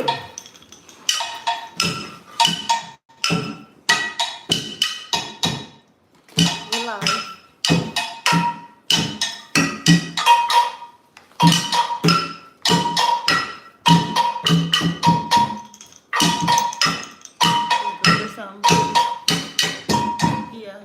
We're live. There's some. Yeah.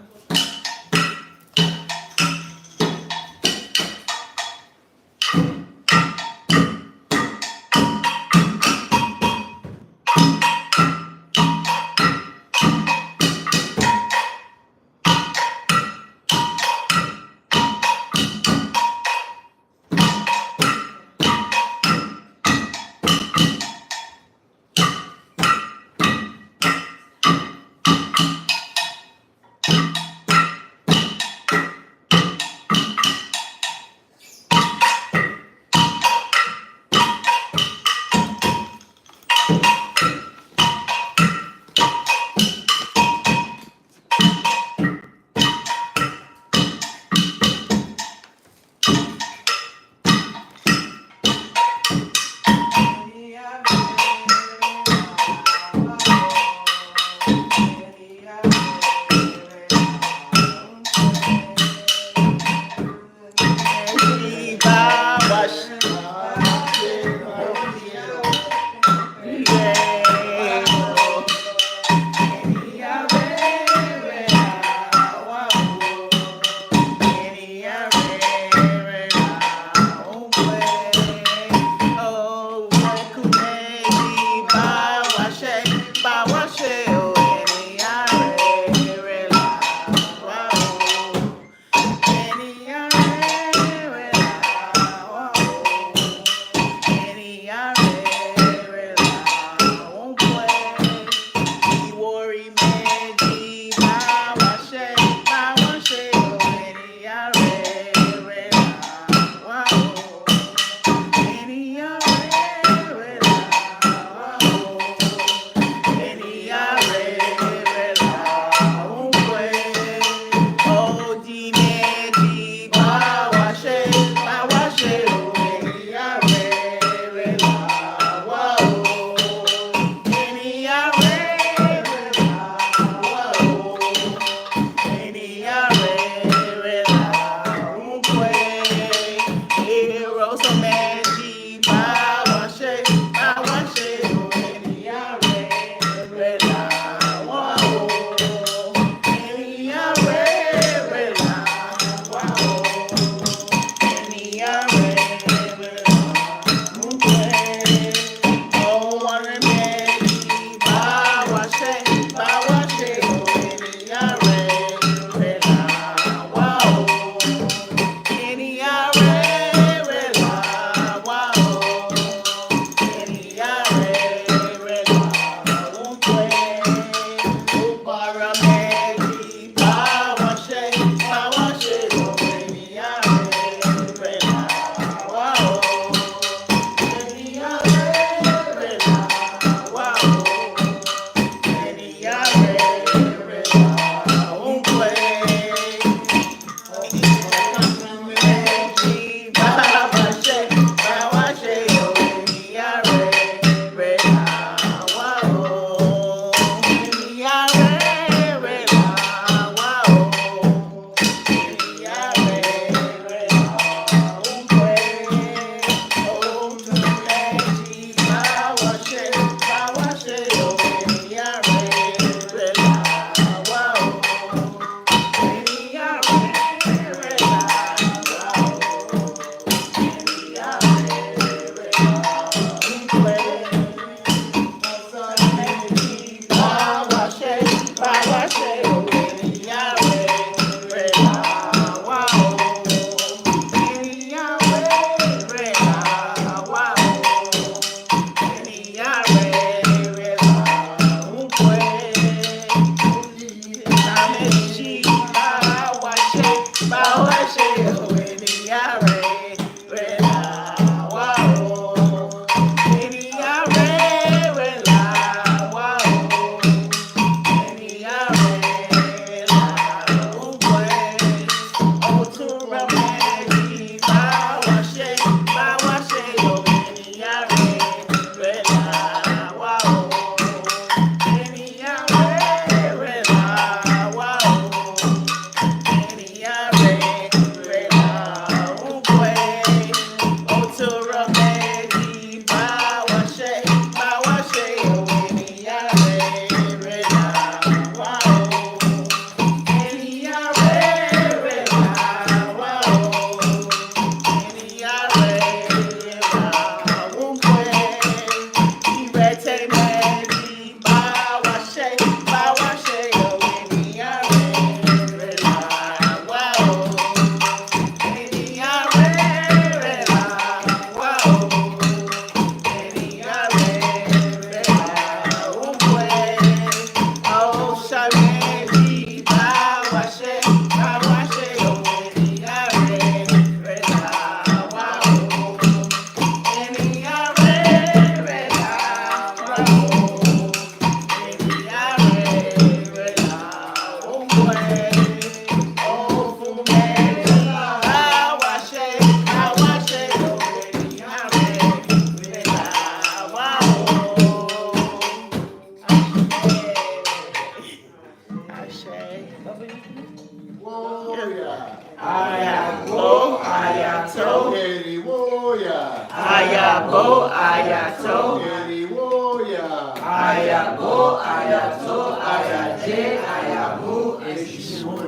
Ayabo, ayato. Eriwoya. Ayabo, ayato, ayaje, ayamu, esishimu.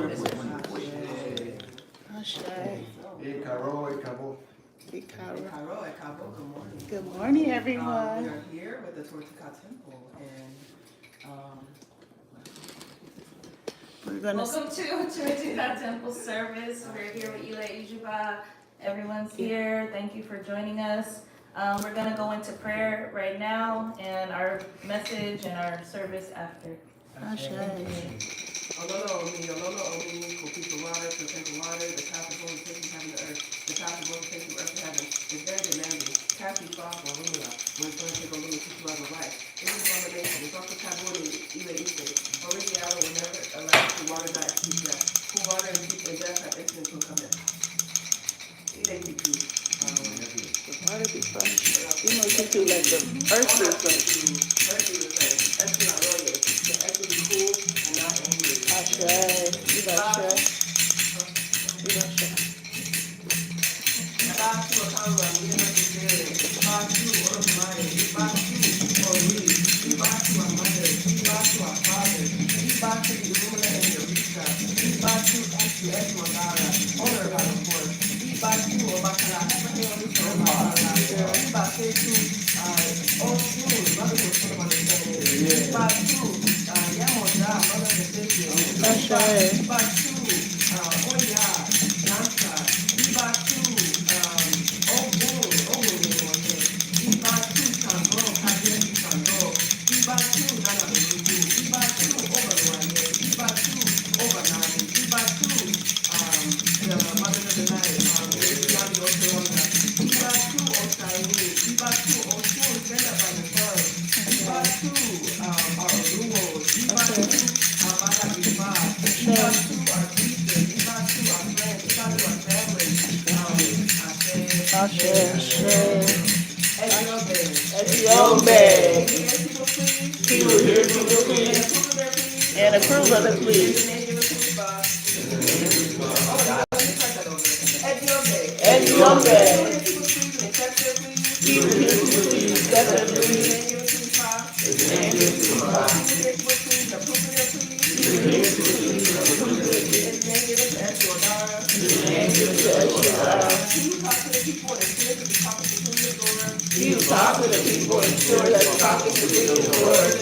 Ekaro, ekabo. Good morning, everyone. We are here with the Otura Tukaa Temple, and We're gonna Welcome to Otura Tukaa Temple service. We're here with Ila Ijuba. Everyone's here. Thank you for joining us. We're going to go into prayer right now and our message and our service after. Ololo Omi, Kopika water, Placenta water, the top of Holy Faith heaven to earth, the top of Holy Faith from earth to heaven, is very demanding. Kathy Fox, Walula, when it's going to take a little to love of life. This is one of the nation, it's also Kabuli, Ila Ise, Original will never allow to water not exceed death. Who water and keep and death have incident to come in. Ila Ise. Why did we find you know you do like the earth is like and approve of the plea. You talk to the people and sure that's talking to the Lord.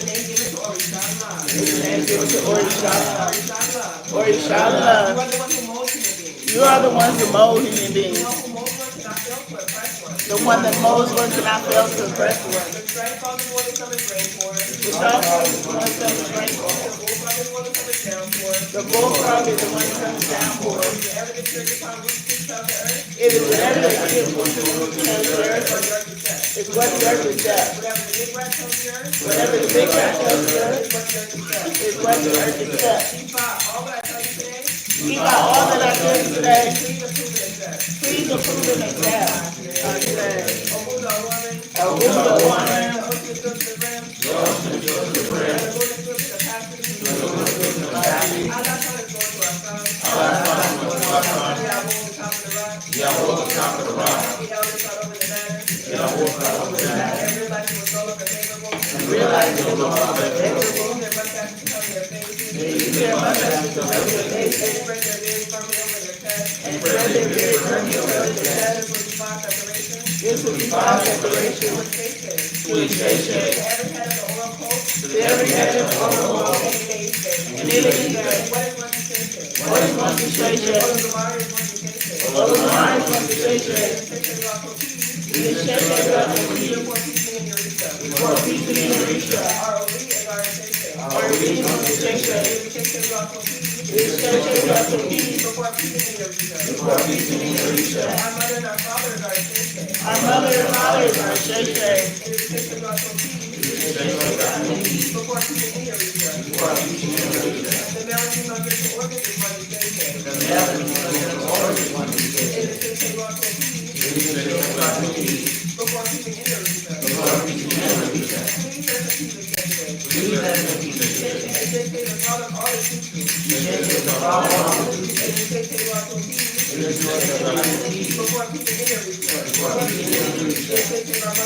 Orishala. You are the ones who mold human beings. The one that molds one cannot fail to impress one. The strength causes one to come and rain for. The sharp causes one to come and rain for. The bullfrog is the one who comes down for. It is whatever they give for the earth. It's what the earth is done. Whatever the big rat tells the earth is what the earth is done. Keep out all that I tell you today. Please approve and accept. This will be God's declaration. Every head of the oral coat. And it is what is concentration? What is concentration? It is shaken up before people in the Risha. Our reading concentration. It is shaken up before people in the Risha. Our mother and fathers are shaken.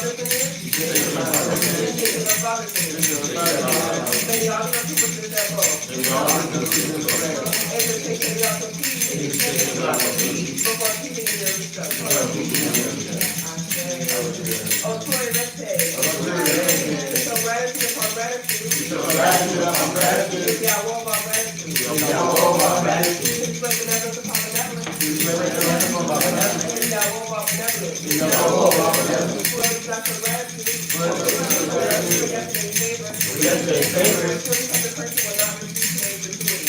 mothers in here? Take our fathers in here. May the honor of people to that goal. And to take care of the before keeping in their research. Otura Tukaa. So gratitude upon gratitude. Is the hour of our gratitude. His benevolence upon benevolence. Is the hour of our benevolence. Whoever is not for gratitude. For yesterday's favor. Surely such a person will not receive today's gratuity.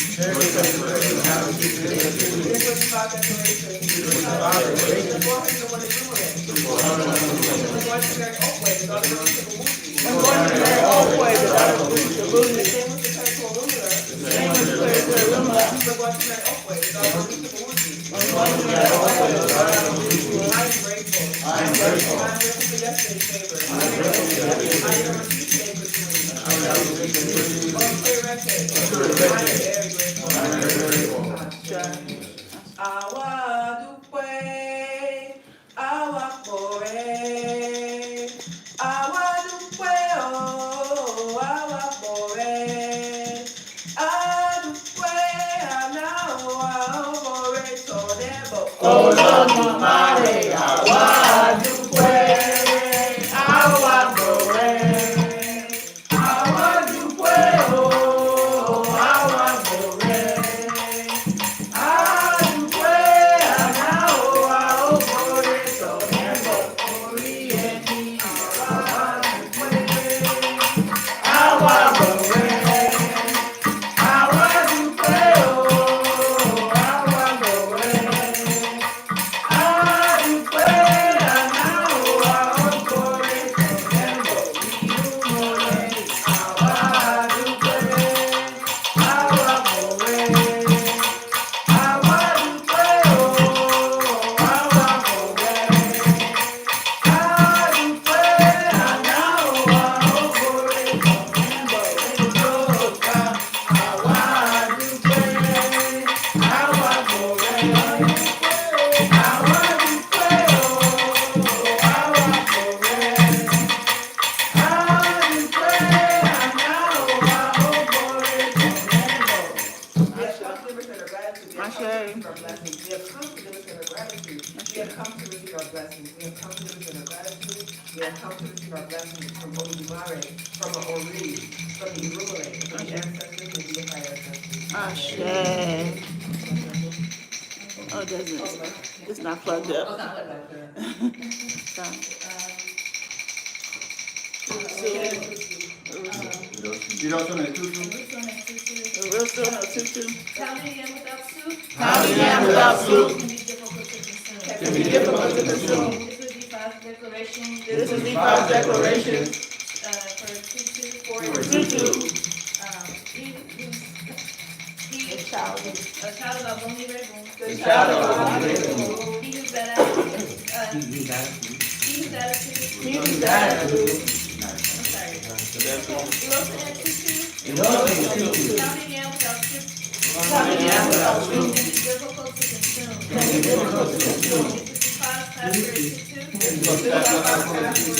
This was the five declarations. The 401 enumerate. The one to marry Oakway, the daughter of the Woodsy. The one to marry Oakway, the daughter of the Woodsy. The same was declared to Illumina. The same was declared to Illumina. The one to marry Oakway, the daughter of the Woodsy. The one to marry Oakway, the daughter of the Woodsy. I am grateful. I am grateful. I am grateful for yesterday's favor. I am grateful for yesterday's favor. I am received today's gratuity. I am grateful. I am very grateful. I am very grateful. Awa dupe, awa kore, awa dupe oh, awa kore, adupe anao awa kore so debo. Olodumare awa dúpẹ́, àwa gbọ̀rẹ́. Àwa dúpẹ́ o, àwa gbọ̀rẹ́. Àdúpẹ́ àná o, a ó gbọ̀rẹ́ sọ̀rọ̀ orí ẹni. Àwa dúpẹ́, àwa gbọ̀rẹ́. Àwa dúpẹ́ o, àwa gbọ̀rẹ́. From Otura, from Ori, from the Rumore, from the ancestors and the fire ancestors. Ashe. Oh, it doesn't. It's not plugged up. You don't want to tutu? Real still no tutu. Pounding yam without soup. Pounding yam without soup. Can be difficult to consume. Can be difficult to consume. This is the five declaration. This is the five declaration. For tutu, for Tutu. A child of Aboni Regun. The child of Aboni Regun. He whose that attitude. He whose attitude. He whose attitude. I'm sorry. Elosa and tutu. Elosa and tutu. Pounding yam without soup. Pounding yam without soup. Can be difficult to consume. Can be difficult to consume. This is the five category tutu.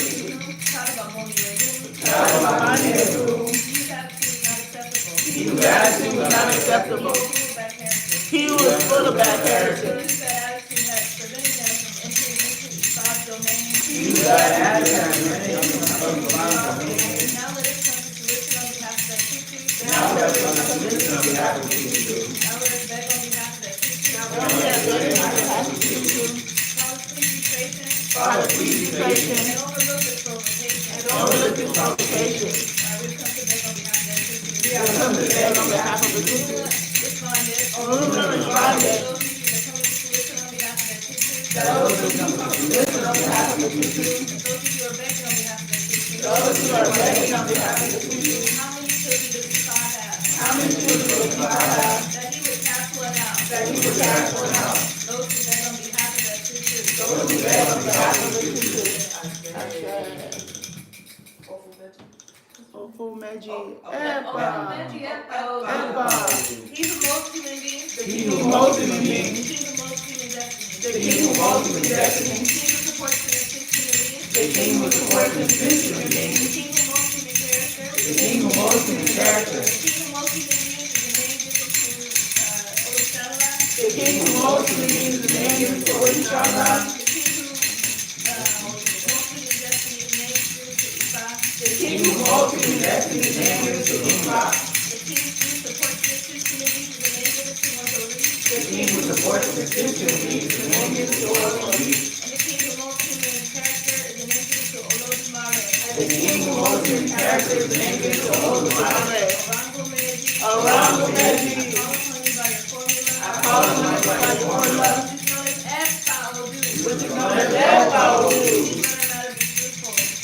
Child of Aboni Regun. Child of Aboni Regun. He whose attitude is not acceptable. He whose attitude is not acceptable. He who is full of bad character. He whose attitude has prevented them from entering into the five domains. He whose attitude has prevented them from entering into the five domains. Now let us come to fruition on behalf of that tutu. Now let us come to fruition on behalf of the tutu. Now let us beg on behalf of that tutu. Now let us beg on behalf of the tutu. Father, please be patient. Father, please be patient. And overlook this provocation. And overlook this provocation. We've come to beg on behalf of that tutu. We have come to beg on behalf of the tutu. Respond it. Respond it. Those who come to fruition on behalf of that tutu. Those who come to fruition on behalf of the tutu. Those who are begging on behalf of that tutu. Those who are begging on behalf of the tutu. How many children does the God have? How many children does the God have? That he would cast one out. That he would cast one out. Those who beg on behalf of that tutu. Those who beg on behalf of the tutu. Ofu Meji Eba. He who molds human beings. He who molds human beings. He who molds human destiny. The He who molds human destiny. He who supports and assists human beings. The The king who supports the tradition and name. The king who most human character. The king who molds human character. The king who most human beings is the name given to Otura. The king who molds human beings is the name given to Otura. The king who most human destiny is the name given to Ifa. The king who supports the communities is the name given to Ifa. The king who supports the Christian community is the name given to Otori. The king who molds human character is the name given to Olodumare. The king who molds human character is the name given to Olodumare. Orango Meji. I call on my by your formula. Which is known as F-Power.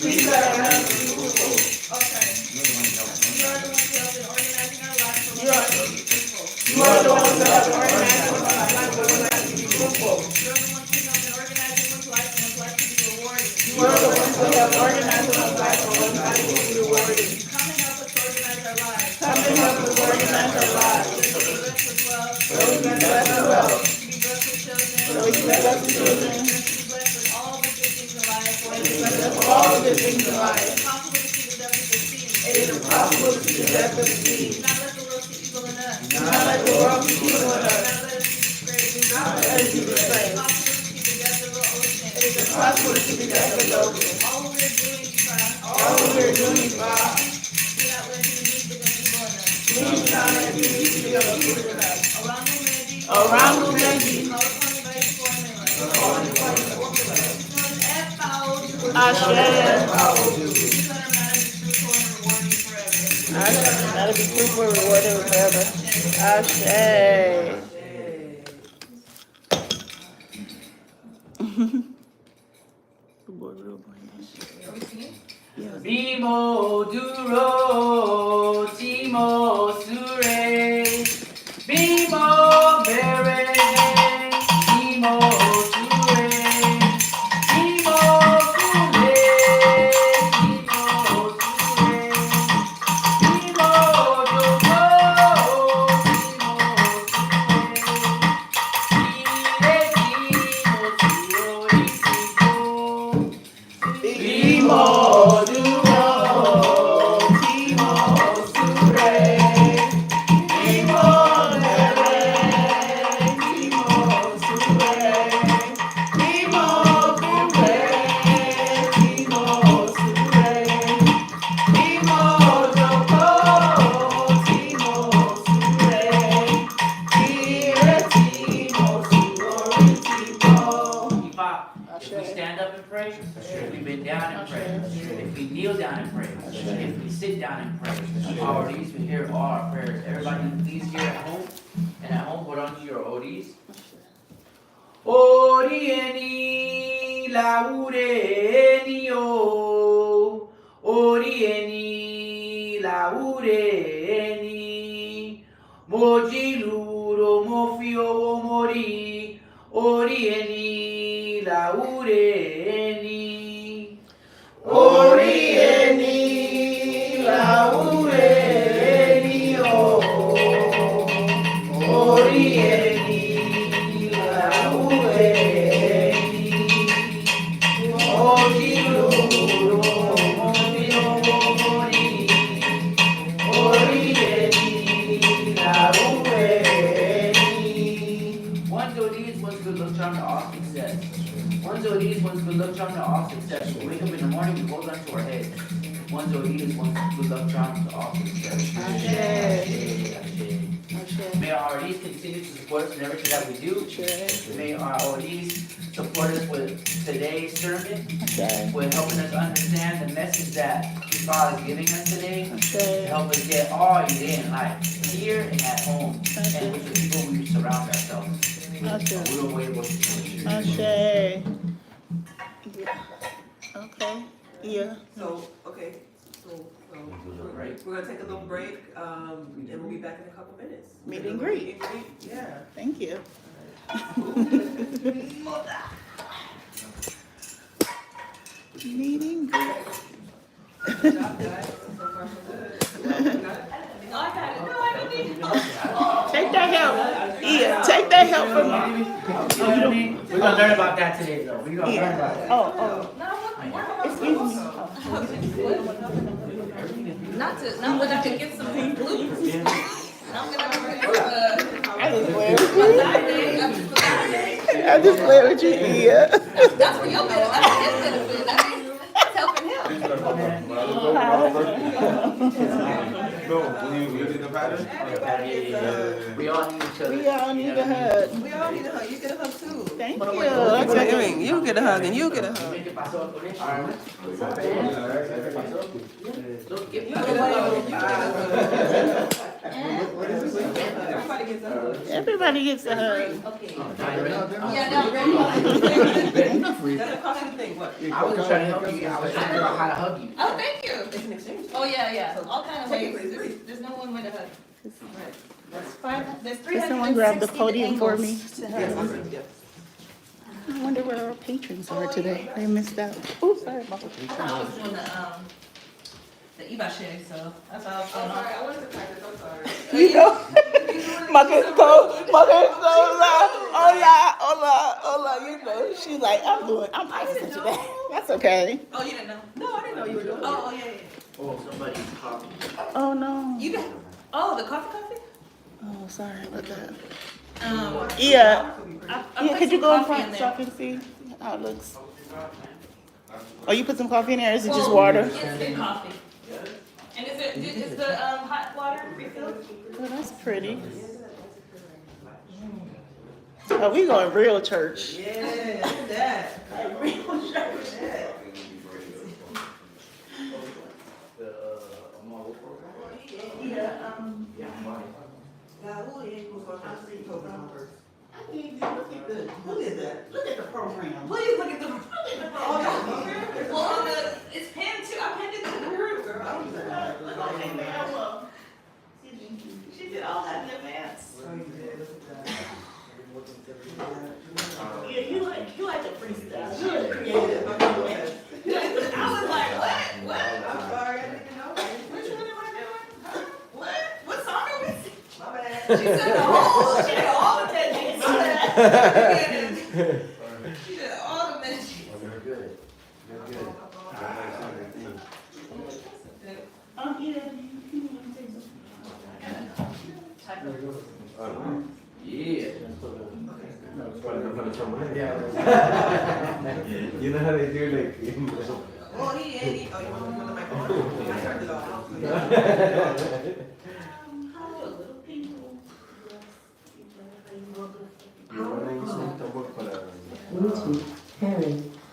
Please let us know be fruitful. Okay. You are the ones who have been organizing our lives for You one are- life to be fruitful. You are the ones that have organized our life for one life to be fruitful. You are the ones who have been organizing one's life and one's life to be rewarded. You are the ones who have organized our life for one life to be rewarded. Come and help us organize our lives. Come and help us organize our lives. So we can be blessed with wealth. So we can bless our wealth. Be blessed with children. So we can bless our children. Be blessed with all the good things in life. Bless us with all the good things in life. It's impossible to see the depth of the sea. It is impossible to see the depth of the sea. Not let the world see evil in us. Not let the world see evil in us. Not let us be disgraced. Not let us be disgraced. It is impossible to see the depth of the ocean. It is impossible to see the depth of the ocean. All we're doing, Father. All we are doing is God. Do not let human beings become evil in us. Please not let human beings become evil in us. Around Around the Meji. Meji. Call upon me by his formula. All the way to formula. It's known as F-Power. Ashe. Please let our matters be fruitful and rewarding forever. Ashe. That'll be fruitful, rewarded forever. Ashe. Bimo duro, timo sure, bimo bere, bimo sure, bimo sure, bimo sure, bimo duro, bimo sure, bimo duro. If we stand up and pray, if we bend down and pray, if we kneel down and pray, if we sit down and pray, our ODs will hear all our prayers. Everybody, please here at home, and at home, hold on to your ODs. Orieni laureni o, Orieni laureni, mojiluro mofio mori, Orieni laureni, Orieni laureni o, Orieni laureni, mojiluro mofio mori, Orieni laureni. One's ODs, one's good luck charm to all success. One's ODs, one's good luck charm to all success. We wake up in the morning, we hold on to our head. One's ODs, one's good luck charm to all success. May our ODs continue to support us in everything that we do. May our ODs support us with today's sermon, with helping us understand the message that God is giving us today, to help us get all you day in life, here and at home, and with the people we surround ourselves. We don't wait about the Ashe. Okay. Yeah. So, okay, so, we're gonna take a little break, and we'll be back in a couple minutes. Meet and greet. Meet and greet, yeah. Thank you. Meeting great. Good job, guys. So far, so good. Take that help. Yeah, take that help from me. We're gonna learn about that today, though. We're gonna learn about it. Oh, oh. It's Not when I can get some glutes. Not when I can get I just play with my you. side day, after the side day. I just play with you, yeah. That's for your benefit, that's his benefit, that's helping him. No, you did the pattern? We all need each other. We all need a hug. We all need a hug. You get a hug too. Thank you. That's what I mean. You get a hug and you get a hug. ¿Qué pasó con eso? Everybody gets a hug. Yeah, no, ready? That's a costly thing. What? I was trying to help you. I was trying to figure out how to hug you. Oh, thank you. It's an exchange. Oh, yeah, all kind of ways. There's no one way to hug. There's Can someone grab the 360 podium for me? angles. I wonder where our patrons are today. They missed out. Oh, sorry about that. I was doing the Ibashe, so that's how I was going on. I wanted to practice. I'm sorry. You know, Marcus, hola, you know, she's like, I'm practicing today. That's okay. Oh, you didn't know? No, I didn't know you were doing it. Oh, yeah. Oh, somebody's coughing. Oh, no. You didn't? Oh, the coffee? Oh, sorry about that. I Yeah. Yeah, put could you some go in coffee front so I there. can see how it looks? Oh, you put some coffee in there, or is it just Well, water? Instant coffee. And is the hot water refilled? Oh, that's pretty. Oh, we going real church. Yeah, look at that. Who is that? Look at the program. Please look at the well, it's pinned too. I pinned it to the group. She did all that in advance. Yeah, you like the freestyle. You like creative. I was like, what? I'm sorry, I didn't know. Which one am I doing? Huh? What? What song are we singing? My bad. She said she did all the techniques. My bad. She did all the magic. You're good. You're good. Yeah. You know how they do like. Oh, he ain't. Oh, you want to put the mic on? I turned it off.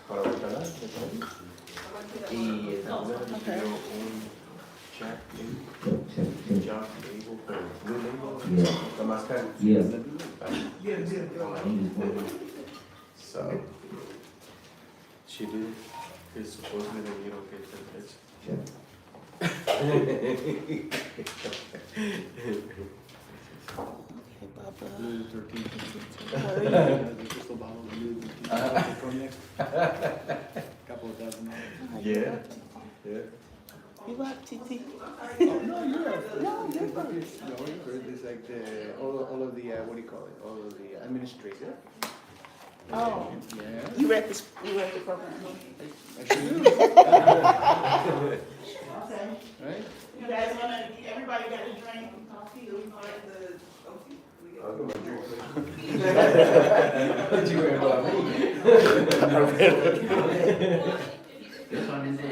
Para bailar, y también pidió un check label for blue label, the mascara. So she did, because supposedly then you don't get the pitch. Okay, Baba. Yeah, yeah. You up, TT? No, you're first. It's like all of the, what do you call it? All of the administrative. Oh, Yeah. you read the program. Actually, right? You guys everybody got a drink and coffee? I'll go my drink. What you worried about me? This one is it.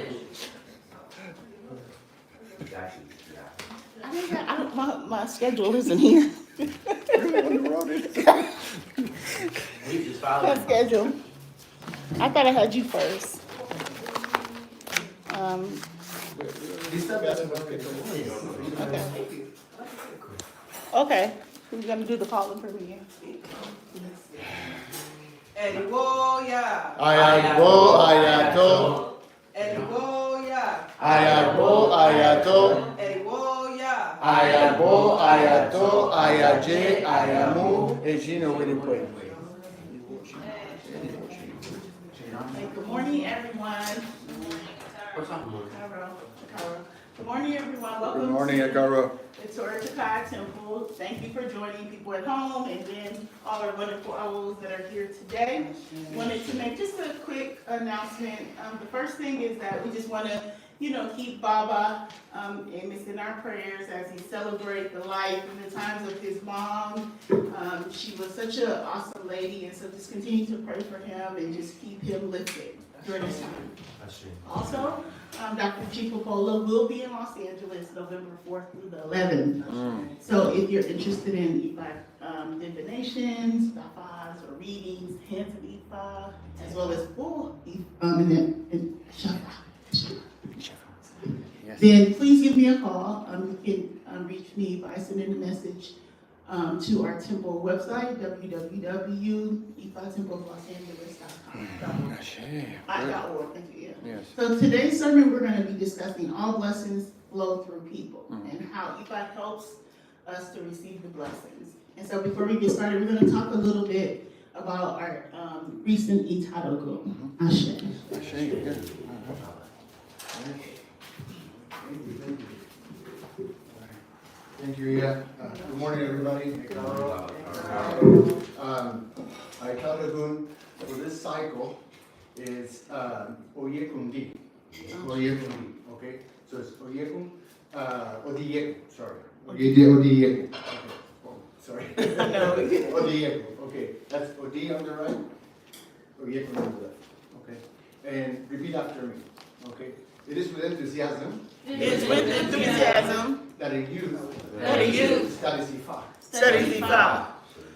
My schedule isn't here. We just My followed. schedule. I thought I had you first. Okay. Who's gonna do the calling for me? Eddie Woya. Ayabo, ayato. Eddie Woya. Ayabo, ayato. Eddie Woya. Ayabo, ayato, ayaje, ayamu. Ejino, winipwe. Good morning, everyone. What's up? Good morning, everyone. Welcome Good morning, to Agaro. the Otura Tukaa Temple. Thank you for joining people at home and then all our wonderful owls that are here today. Wanted to make just a quick announcement. The first thing is that we just want to keep Baba Amos in our prayers as he celebrates the life and the times of his mom. She was such an awesome lady, and so just continue to pray for him and just keep him lifted during this time. Also, Dr. Chipopola will be in Los Angeles November 4th through the 11th. So if you're interested in divinations, dafas, or readings, hands of Ifa, as well as then please give me a call. You can reach me by sending a message to our temple website, www.ifatemplelosangeles.com. Thank you. Yes. So today's sermon, we're going to be discussing all blessings flow through people and how Ifa helps us to receive the blessings. And so before we get started, we're going to talk a little bit about our recent Itadogo. Ashe. Ashe, yeah. Thank you, Iya. Good morning, everybody. Itadogun for this cycle is Oyekundi. Oyekundi, okay? So it's Oyekun, Odiyekun, sorry. Odiyekun. Okay. Oh, sorry. Odiyekun, okay. That's Odi on the right, Oyekun on the left, okay? And repeat after me, okay? It is with enthusiasm. It's with enthusiasm That a youth studies Ifa. studies Ifa.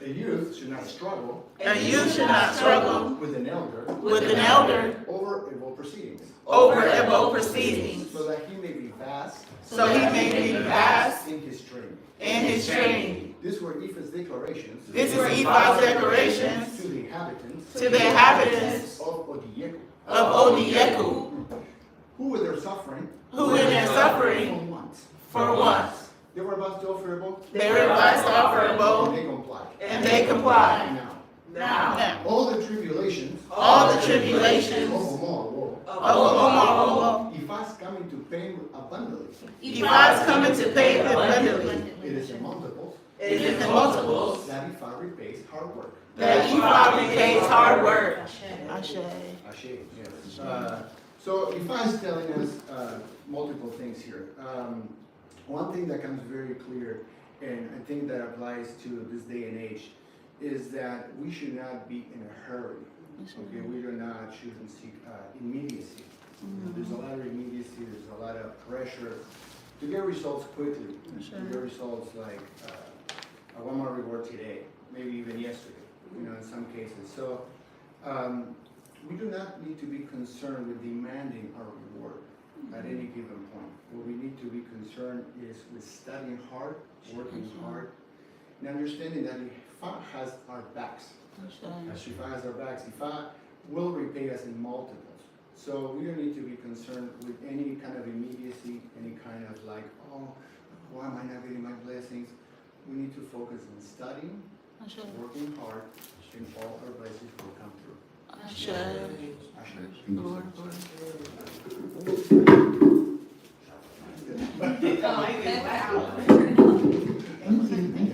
A youth should not struggle A youth should not struggle with an elder with an elder over evil proceedings, over evil proceedings, so that he may be vast so he may be vast in his training. in his training. These were Ifa's declarations This is Ifa's declarations to the inhabitants to the inhabitants of Odieku, of Odieku, who with their suffering who in their suffering for once they were about to offer a vote, they were advised to offer a and vote, they complied. and they complied. Now, all the tribulations All the tribulations of Omar, of Omar, Ifa's coming to pain abundantly. Ifa's coming to pay abundantly. It is in multiples It is the multiples that Ifa repays hard work. that Ifa repays hard work. Ashe. Ashe, yes. So Ifa is telling us multiple things here. One thing that comes very clear, and I think that applies to this day and age, is that we should not be in a hurry. Okay, we shouldn't seek immediacy. There's a lot of immediacy, there's a lot of pressure to get results quickly. To get results like I want my reward today, maybe even yesterday, in some cases. So we do not need to be concerned with demanding our reward at any given point. What we need to be concerned is with studying hard, working hard, and understanding that Ifa has our backs. Ifa has our backs. Ifa will repay us in multiples. So we don't need to be concerned with any kind of immediacy, any kind of like, oh, why am I not getting my blessings? We need to focus on studying, working hard, and all our blessings will come through. Ashe. Lord. Thank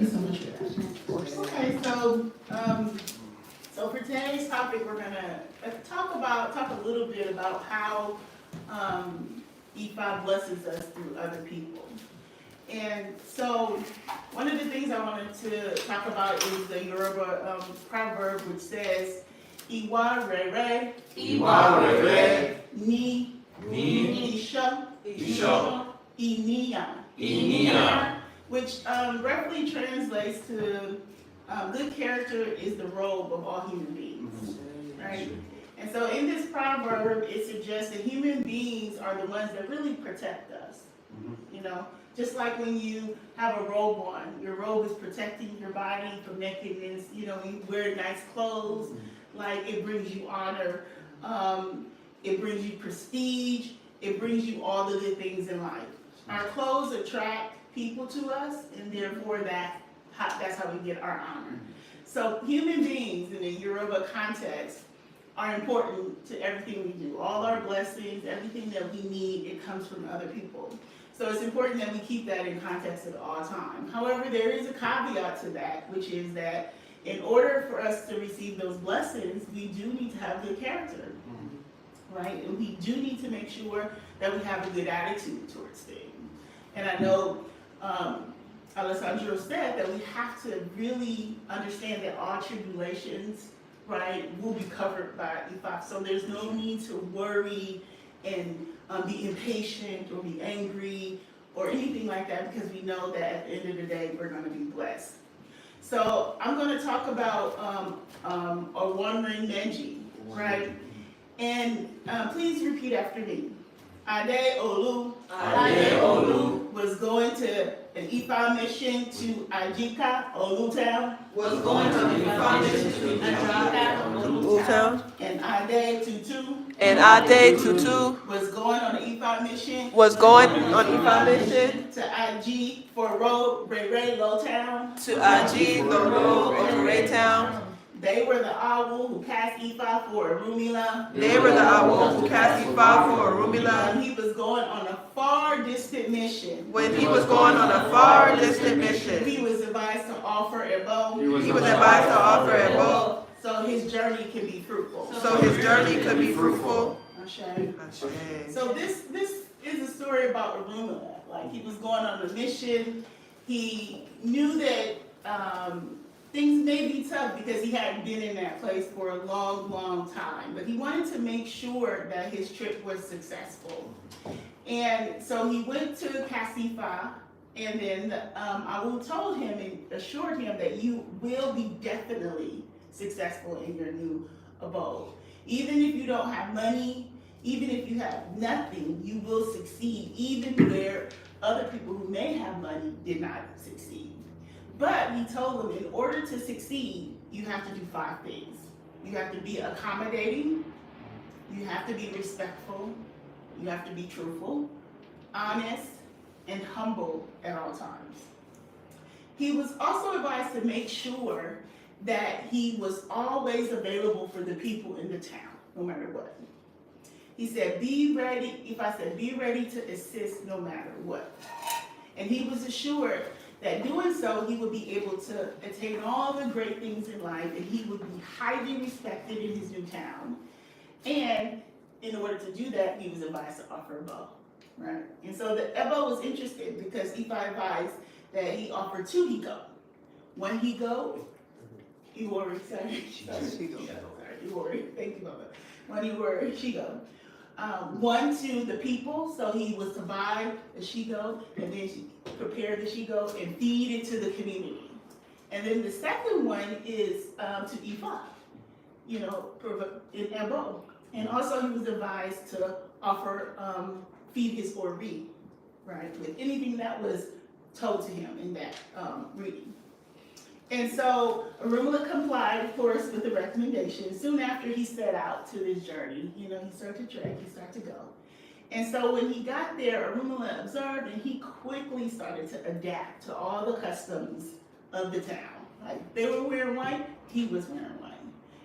you so much for that. Okay, so for today's topic, we're gonna talk a little bit about how Ifa blesses us through other people. And so one of the things I wanted to talk about is the Yoruba proverb which says, Iwa rere, ni isha, iniya, which roughly translates to good character is the robe of all human beings, right? And so in this proverb, it suggests that human beings are the ones that really protect us. Just like when you have a robe on, your robe is protecting your body from nakedness. When you wear nice clothes, like it brings you honor, it brings you prestige, it brings you all the good things in life. Our clothes attract people to us, and therefore that's how we get our honor. So human beings in the Yoruba context are important to everything we do. All our blessings, everything that we need, it comes from other people. So it's important that we keep that in context at all times. However, there is a caveat to that, which is that in order for us to receive those blessings, we do need to have good character, right? And we do need to make sure that we have a good attitude towards things. And I know, Alessandro said that we have to really understand that all tribulations, right, will be covered by Ifa. So there's no need to worry and be impatient or be angry or anything like that, because we know that at the end of the day, we're gonna be blessed. So I'm gonna talk about a wandering Menji, right? And please repeat after me. Ade Olu was going to an Ifa mission to Ajika, Olu town. Was going to the Ifa mission to Ajika, Olu town. And Ade Tutu And Ade Tutu was going on an Ifa mission. was going on Ifa mission To Aji for Road Ray Low Town. to Aji, the road of Ray Town. They were the Awu who cast Ifa for Rumila. They were the Awo who cast Ifa for Rumila. And he was going on a far distant mission. When he was going on a far distant mission, He was advised to offer a bow. he was advised to offer a bow So his journey can be fruitful. so his journey could be fruitful. Ashe. So this is a story about Arumala. Like, he was going on a mission. He knew that things may be tough because he hadn't been in that place for a long, long time. But he wanted to make sure that his trip was successful. And so he went to Kasifa, and then Awu told him and assured him that you will be definitely successful in your new abode. Even if you don't have money, even if you have nothing, you will succeed, even where other people who may have money did not succeed. But he told them, in order to succeed, you have to do 5 things. You have to be accommodating, you have to be respectful, you have to be truthful, honest, and humble at all times. He was also advised to make sure that he was always available for the people in the town, no matter what. He said, be ready, if I said, be ready to assist no matter what. And he was assured that doing so, he would be able to attain all the great things in life, and he would be highly respected in his new town. And in order to do that, he was advised to offer a bow, right? And so the Ebo was interested because Ifa advised that he offered 2 hiko. 1 hiko, Iwori, sorry. Iwori, thank you, Mama. 1 Iwori, Shigo. 1 to the people, so he was to buy the Shigo and then prepare the Shigo and feed it to the community. And then the second one is to Ifa, you know, in Ebo. And also he was advised to offer, feed his Ori, right, with anything that was told to him in that reading. And so Arumala complied, of course, with the recommendation. Soon after he set out to his journey, you know, he started to trek, he started to go. And so when he got there, Arumala observed, and he quickly started to adapt to all the customs of the town. Like, they were wearing white, he was wearing white.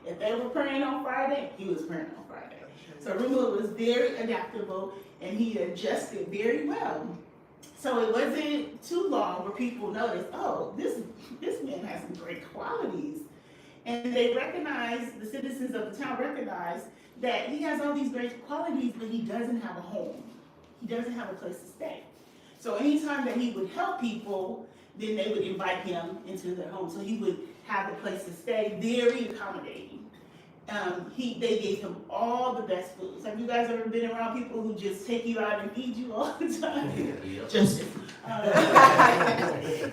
If they were praying on Friday, he was praying on Friday. So Arumala was very adaptable, and he adjusted very well. So it wasn't too long where people noticed, oh, this man has some great qualities. And they recognized, the citizens of the town recognized that he has all these great qualities, but he doesn't have a home. He doesn't have a place to stay. So anytime that he would help people, then they would invite him into their home. So he would have a place to stay, very accommodating. They gave him all the best foods. Have you guys ever been around people who just take you out and feed you all the time? Just,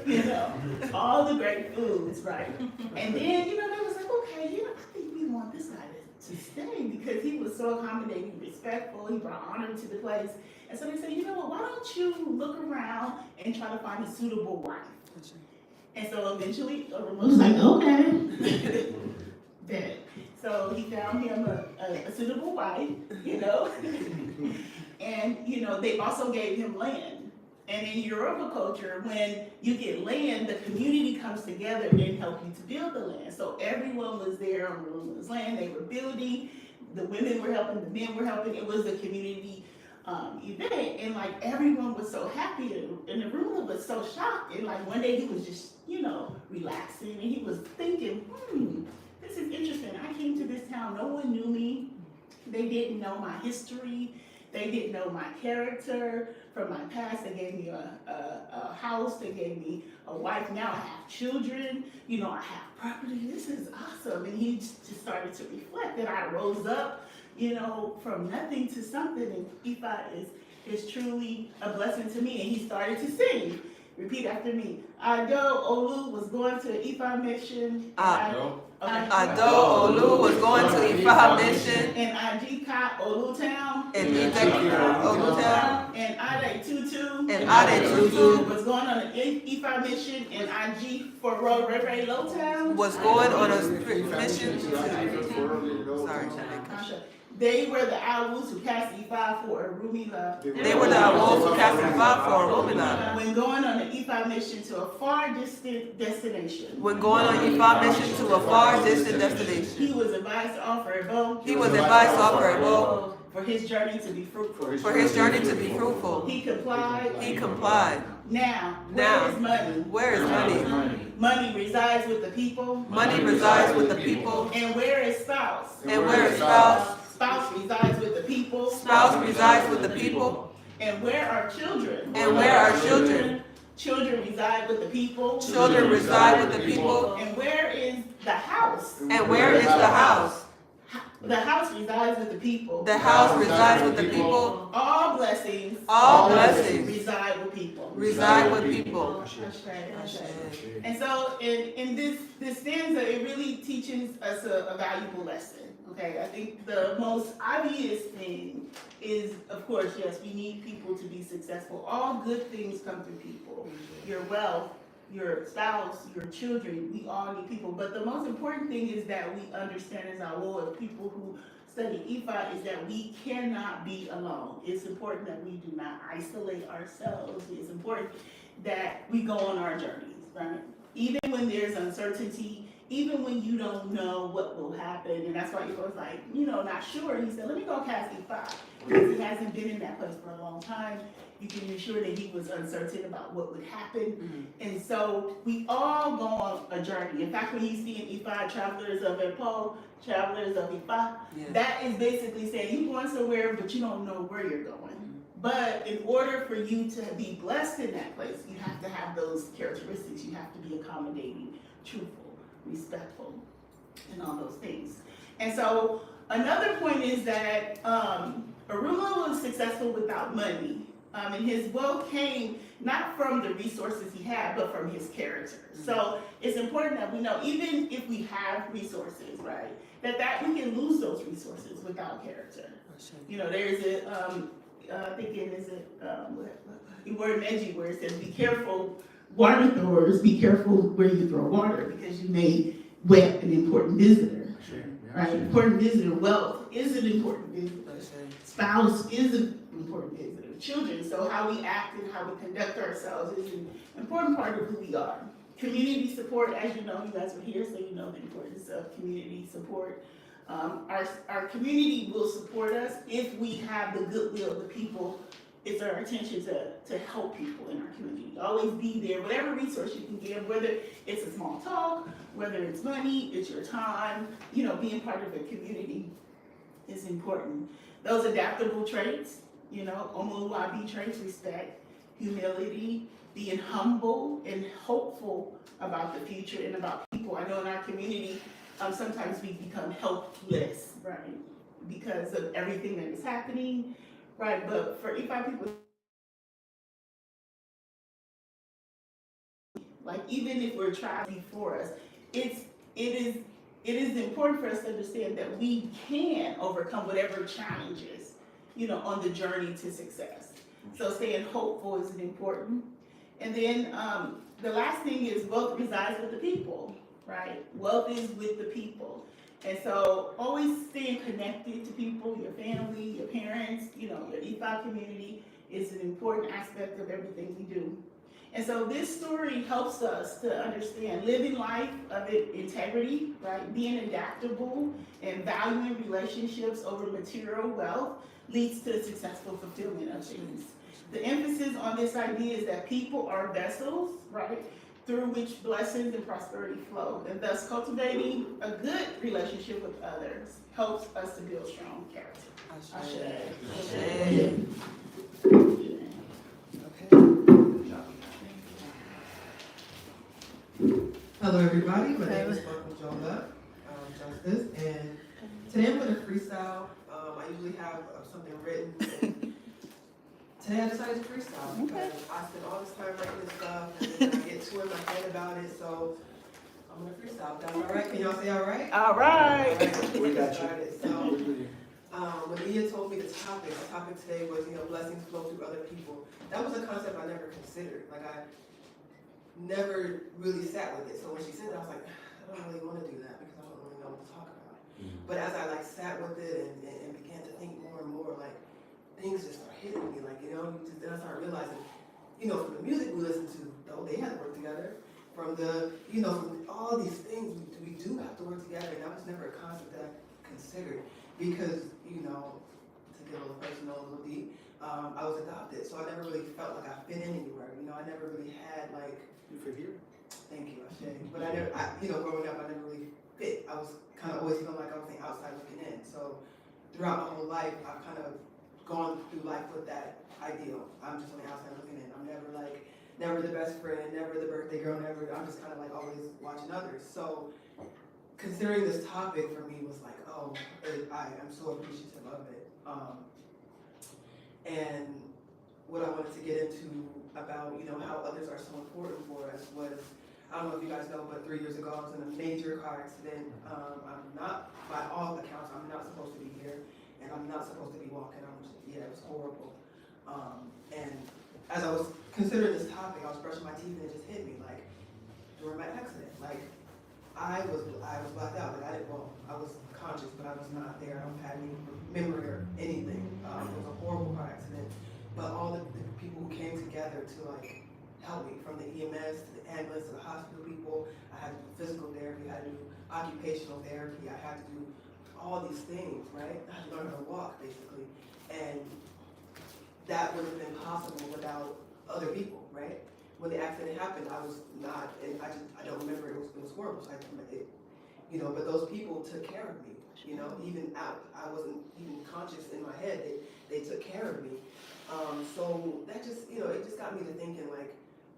you know, all the great foods, right? And then, you know, they was like, okay, you know, I think we want this guy to stay because he was so accommodating, respectful, he brought honor to the place. And so they said, you know what, why don't you look around and try to find a suitable wife? And so eventually, Arumala was like, okay. Then. So he found him a suitable wife, you know, and, you know, they also gave him land. And in Yoruba culture, when you get land, the community comes together and help you to build the land. So everyone was there on Arumala's land, they were building, the women were helping, the men were helping, it was a community event, and like everyone was so happy, and Arumala was so shocked, and like one day he was just, you know, relaxing, and he was thinking, this is interesting. I came to this town, no one knew me. They didn't know my history. They didn't know my character from my past. They gave me a house. They gave me a wife. Now I have children. You know, I have property. This is awesome. And he just started to reflect that I rose up, you know, from nothing to something. And Ifa is truly a blessing to me. And he started to sing. Repeat after me. Ado Olu was going to Ifa mission. Ado Olu was going to Ifa mission. And Ajika Olu town. And Ijeka Olu town. And Ade Tutu. And Ade Tutu Was going on an Ifa mission. And Ig for Road Reverend Low town. was going on a mission to. Sorry. They were the owls who cast Ifa for Rumila. They were the owls who cast Ifa for Rumila. When going on an Ifa mission to a far distant destination. When going on Ifa mission to a far distant destination. He was advised to offer a bow. He was advised to offer a bow. For his journey to be fruitful. For his journey to be fruitful. He complied. He complied. Now, where is money? Where is money? Money resides with the people. Money resides with the people. And where is spouse? And where is spouse? Spouse resides with the people. Spouse resides with the people. And where are children? And where are children? Children reside with the people. Children reside with the people. And where is the house? And where is the house? The house resides with the people. The house resides with the people. All blessings. All blessings reside with people. reside with people. And so in this stanza, it really teaches us a valuable lesson. Okay, I think the most obvious thing is, of course, yes, we need people to be successful. All good things come through people. Your wealth, your spouse, your children, we all need people. But the most important thing is that we understand as our Lord, people who study Ifa, is that we cannot be alone. It's important that we do not isolate ourselves. It's important that we go on our journeys, right? Even when there's uncertainty, even when you don't know what will happen, and that's why he was like, not sure. He said, let me go cast Ifa, because he hasn't been in that place for a long time. You can be sure that he was uncertain about what would happen. And so we all go on a journey. In fact, when you see in Ifa, travelers of Epo, travelers of Ifa, that is basically saying you're going somewhere, but you don't know where you're going. But in order for you to be blessed in that place, you have to have those characteristics. You have to be accommodating, truthful, respectful, and all those things. And so another point is that Aruma was successful without money. And his wealth came not from the resources he had, but from his character. So it's important that we know, even if we have resources, right, that we can lose those resources without character. There's I think it is a word Meji where it says, be careful, water throwers, be careful where you throw water, because you may wet an important visitor. Right? Important visitor. Wealth is an important visitor. Spouse is an important visitor. Children, so how we act and how we conduct ourselves is an important part of who we are. Community support, as you know, you guys were here, so you know the importance of community support. Our community will support us if we have the goodwill of the people. It's our intention to help people in our community. Always be there, whatever resource you can give, whether it's a small talk, whether it's money, it's your time, being part of a community is important. Those adaptable traits, Omoluabi traits, respect, humility, being humble and hopeful about the future and about people. I know in our community, sometimes we become helpless, right? Because of everything that is happening, right? But for Ifa people, like even if we're trying before us, it is important for us to understand that we can overcome whatever challenges, on the journey to success. So staying hopeful is important. And then the last thing is wealth resides with the people, right? Wealth is with the people. And so always staying connected to people, your family, your parents, your Ifa community is an important aspect of everything we do. And so this story helps us to understand living life of integrity, right? Being adaptable and valuing relationships over material wealth leads to the successful fulfillment of things. The emphasis on this idea is that people are vessels, right, through which blessings and prosperity flow. And thus cultivating a good relationship with others helps us to build strong character. Hello, everybody. My name is Justice, and today I'm going to freestyle. I usually have something written. And today I decided to freestyle because I spent all this time writing this stuff, and then I get too in my head about it. So I'm going to freestyle. That's all right. Can y'all say all right? All right. All right. We got started. So when Leah told me the topic today was, blessings flow through other people. That was a concept I never considered. Like I never really sat with it. So when she said that, I was like, I don't really want to do that because I don't really know what to talk about. But as I sat with it and began to think more and more, things just started hitting me. Then I started realizing, from the music we listen to, though, they had to work together. From from all these things we do have to work together, and that was never a concept that I considered because, to get a little personal, a little deep, I was adopted, so I never really felt like I fit in anywhere. I never really had You fit here? Thank you, Ashay. But growing up, I never really fit. I was kind of always feeling like I was the outside looking in. So throughout my whole life, I've kind of gone through life with that ideal. I'm just on the outside looking in. I'm never the best friend, never the birthday girl, I'm just kind of always watching others. So considering this topic for me was I'm so appreciative of it. And what I wanted to get into about, how others are so important for us was, I don't know if you guys know, but 3 years ago I was in a major car accident. I'm not, by all accounts, I'm not supposed to be here, and I'm not supposed to be walking. It was horrible. And as I was considering this topic, I was brushing my teeth and it just hit me, during my accident. I was blacked out. I was conscious, but I was not there. I don't have any memory or anything. It was a horrible car accident. But all the people who came together to help me, from the EMS to the ambulance to the hospital people, I had to do physical therapy, I had to do occupational therapy, I had to do all these things, right? I had to learn how to walk, basically. And that wouldn't have been possible without other people, right? When the accident happened, I was not, and I don't remember, it was horrible. So but those people took care of me, even out, I wasn't even conscious in my head, they took care of me. So that just, it just got me to thinking,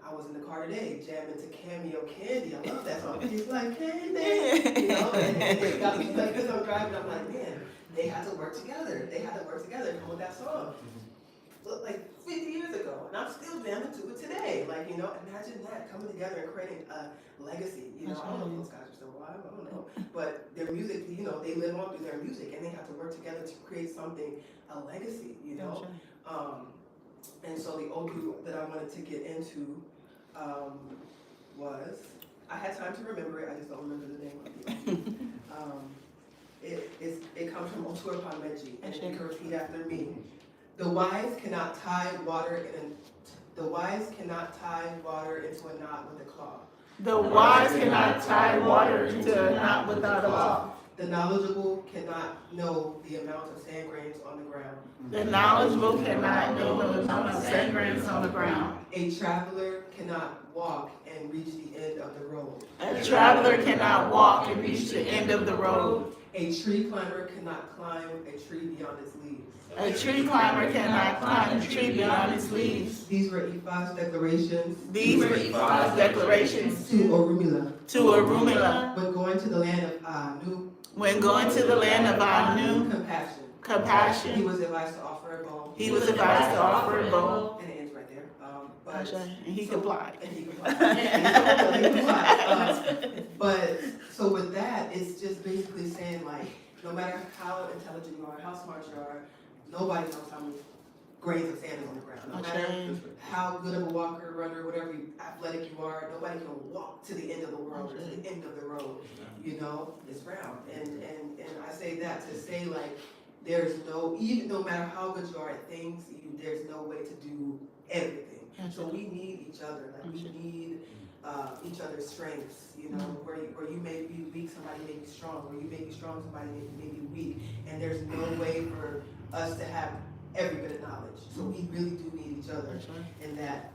I was in the car today, jamming to Cameo Candy. I love that song. It's like candy, and it got me, because I'm driving, I'm like, man, they had to work together. They had to work together to come with that song. Look, 50 years ago, and I'm still jamming to it today. Imagine that, coming together and creating a legacy. I don't know if those guys are still alive, I don't know. But their music, they live on through their music, and they have to work together to create something, a legacy, And so the Otura that I wanted to get into was, I had time to remember it, I just don't remember the name of the it comes from Otura Tukaa Temple, and you can repeat after me. The wise cannot tie water into a knot with a claw. The wise cannot tie water into a knot without a claw. The knowledgeable cannot know the amount of sand grains on the ground. The knowledgeable cannot know the amount of sand grains on the ground. A traveler cannot walk and reach the end of the road. A traveler cannot walk and reach the end of the road. A tree climber cannot climb a tree beyond its leaves. A tree climber cannot climb a tree beyond its leaves. These were Ifa's declarations. These were Ifa's declarations to Orumila. To Orumila. When going to the land of Anu. When going to the land of Anu. Compassion. He was advised to offer a bow. He was advised to offer a bow. And it ends right there. And he complied. And he complied. But so with that, it's just basically saying no matter how intelligent you are, how smart you are, nobody knows how many grains of sand is on the ground. No matter how good of a walker, runner, whatever athletic you are, nobody can walk to the end of the world or to the end of the road. It's round. And I say that to say there's no matter how good you are at things, there's no way to do everything. So we need each other. We need each other's strengths. Where you may be weak, somebody may be strong. Where you may be strong, somebody may be weak. And there's no way for us to have every bit of knowledge. So we really do need each other in that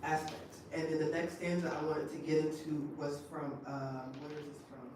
aspect. And then the next stanza I wanted to get into was from, where is this from?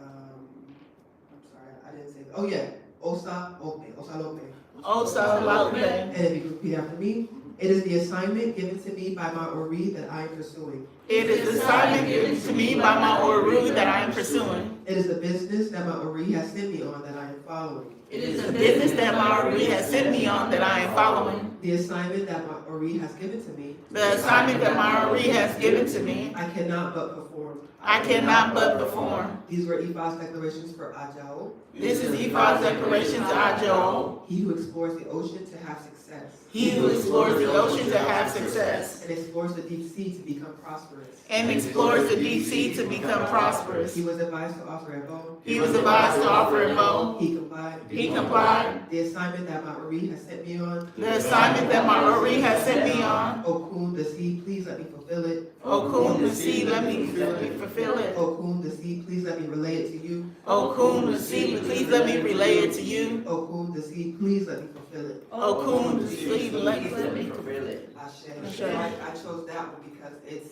I'm sorry, I didn't say that. Oh yeah, Osa Ope, Osa Lope. Osa Lope. And if you repeat after me, it is the assignment given to me by my Ori that I am pursuing. It is the assignment given to me by my Oru that I am pursuing. It is the business that my Ori has sent me on that I am following. It is the business that my Ori has sent me on that I am following. The assignment that my Ori has given to me, The assignment that my Ori has given to me, I cannot but perform. I cannot but perform. These were Ifa's declarations for Ajao. This is Ifa's declaration to Ajo. He who explores the ocean to have success. He who explores the ocean to have success. And explores the deep sea to become prosperous. And explores the deep sea to become prosperous. He was advised to offer a bow. He was advised to offer a bow. He complied. He complied. The assignment that my Ori has sent me on. The assignment that my Ori has sent me on. Okun, the sea, please let me fulfill it. Okun the sea, let me fulfill it. Okun, the sea, please let me relay it to you. Okun the sea, please let me relay it to you. Okun, the sea, please let me fulfill it. Okun the sea, let me fulfill it. Ashe. I chose that one because it's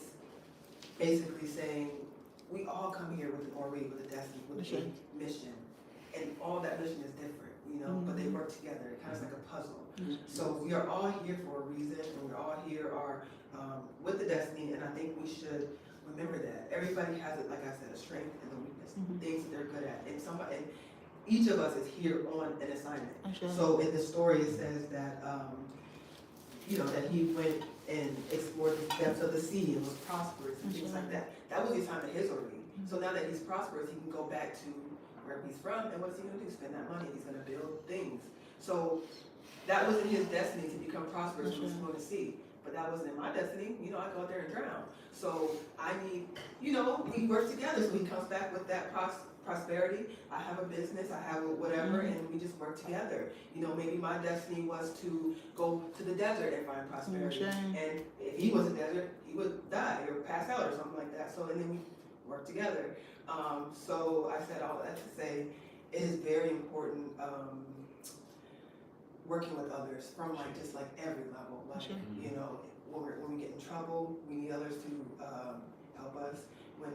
basically saying we all come here with an Ori, with a destiny, with a mission. And all that mission is different, you know, but they work together. It kind of like a puzzle. So we are all here for a reason, and we're all here with the destiny, and I think we should remember that. Everybody has it, like I said, a strength and a weakness, things that they're good at. And each of us is here on an assignment. So in the story it says that, that he went and explored the depths of the sea and was prosperous and things like that. That was the assignment his already. So now that he's prosperous, he can go back to wherever he's from, and what's he gonna do? Spend that money, he's gonna build things. So that was in his destiny to become prosperous from the sea. But that wasn't in my destiny. You know, I go out there and drown. So I need, we work together. So he comes back with that prosperity. I have a business, I have whatever, and we just work together. Maybe my destiny was to go to the desert and find prosperity. And if he was a desert, he would die or pass out or something like that. So, and then we work together. So I said all that to say it is very important working with others from just every level. When we get in trouble, we need others to help us. When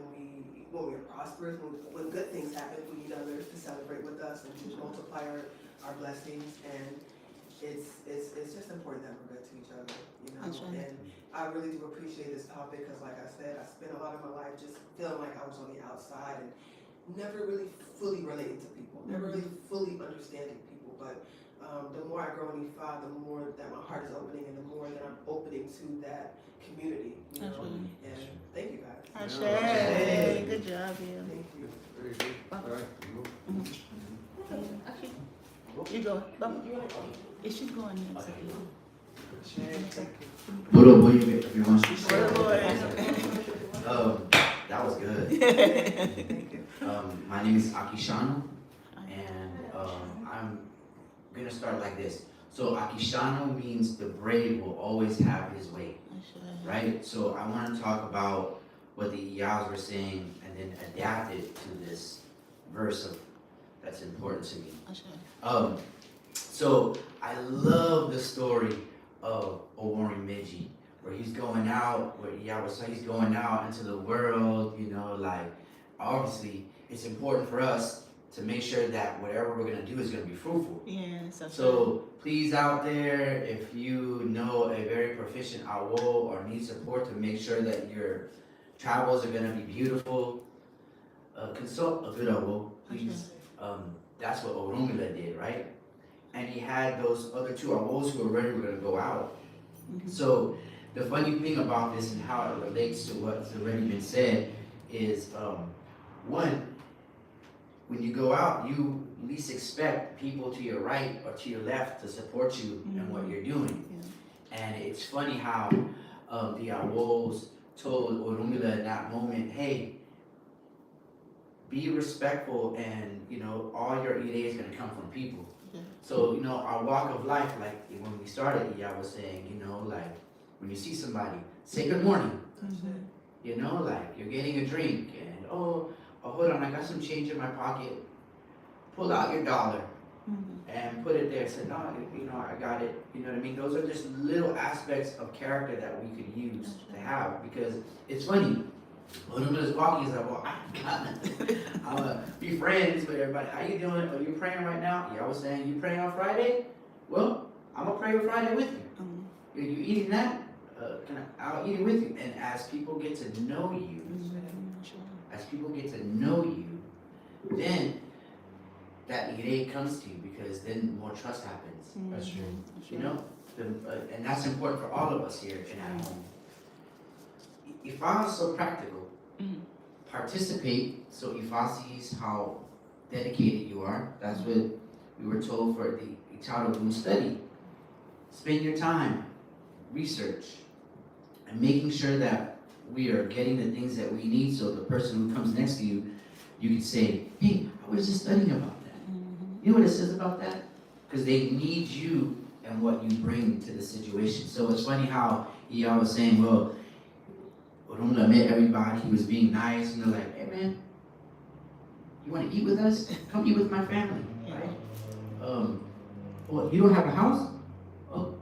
we're prosperous, when good things happen, we need others to celebrate with us and to multiply our blessings. And it's just important that we're good to each other, And I really do appreciate this topic because, like I said, I spent a lot of my life just feeling like I was on the outside and never really fully relating to people, never really fully understanding people. But the more I grow in Ifa, the more that my heart is opening and the more that I'm opening to that community, And thank you guys. Ashe. Good job, yeah. Thank you. Very good. All right. You go. Is she going next? What up, boy? Everyone. That was good. My name is Akishano, and I'm gonna start like this. So Akishano means the brave will always have his way, right? So I want to talk about what the Iyas were saying and then adapt it to this verse that's important to me. So I love the story of Oworimiji, where he's going out, he's going out into the world, obviously it's important for us to make sure that whatever we're gonna do is gonna be fruitful. Yes. So please out there, if you know a very proficient awo or need support to make sure that your travels are gonna be beautiful, consult a good awo, please. That's what Orumila did, right? And he had those other two awos who already were gonna go out. So the funny thing about this and how it relates to what's already been said is, one, when you go out, you least expect people to your right or to your left to support you in what you're doing. And it's funny how the awos told Orumila in that moment, hey, be respectful, and all your ide is gonna come from people. So our walk of life, like when we started, I was saying, when you see somebody, say good morning. Like you're getting a drink, and oh, hold on, I got some change in my pocket. Pull out your dollar and put it there. Say, no, I got it. You know what I mean? Those are just little aspects of character that we could use to have, because it's funny. Orumula's walking, he's like, well, I got nothing. I'm gonna be friends with everybody. How you doing? Are you praying right now? Yeah, I was saying, you praying on Friday? Well, I'm gonna pray on Friday with you. Are you eating that? I'll eat it with you. And as people get to know you, then that ire comes to you, because then more trust happens. That's true. You know, and that's important for all of us here in at home. If I was so practical, participate so Ifa sees how dedicated you are. That's what we were told for the Italo Boom study. Spend your time, research, and making sure that we are getting the things that we need, so the person who comes next to you, you can say, hey, I was just studying about that. You know what it says about that? Because they need you and what you bring to the situation. So it's funny how Iya was saying, well, Orumula met everybody, he was being nice, and they're like, hey man, you want to eat with us? Come eat with my family, right? Well, you don't have a house? Oh,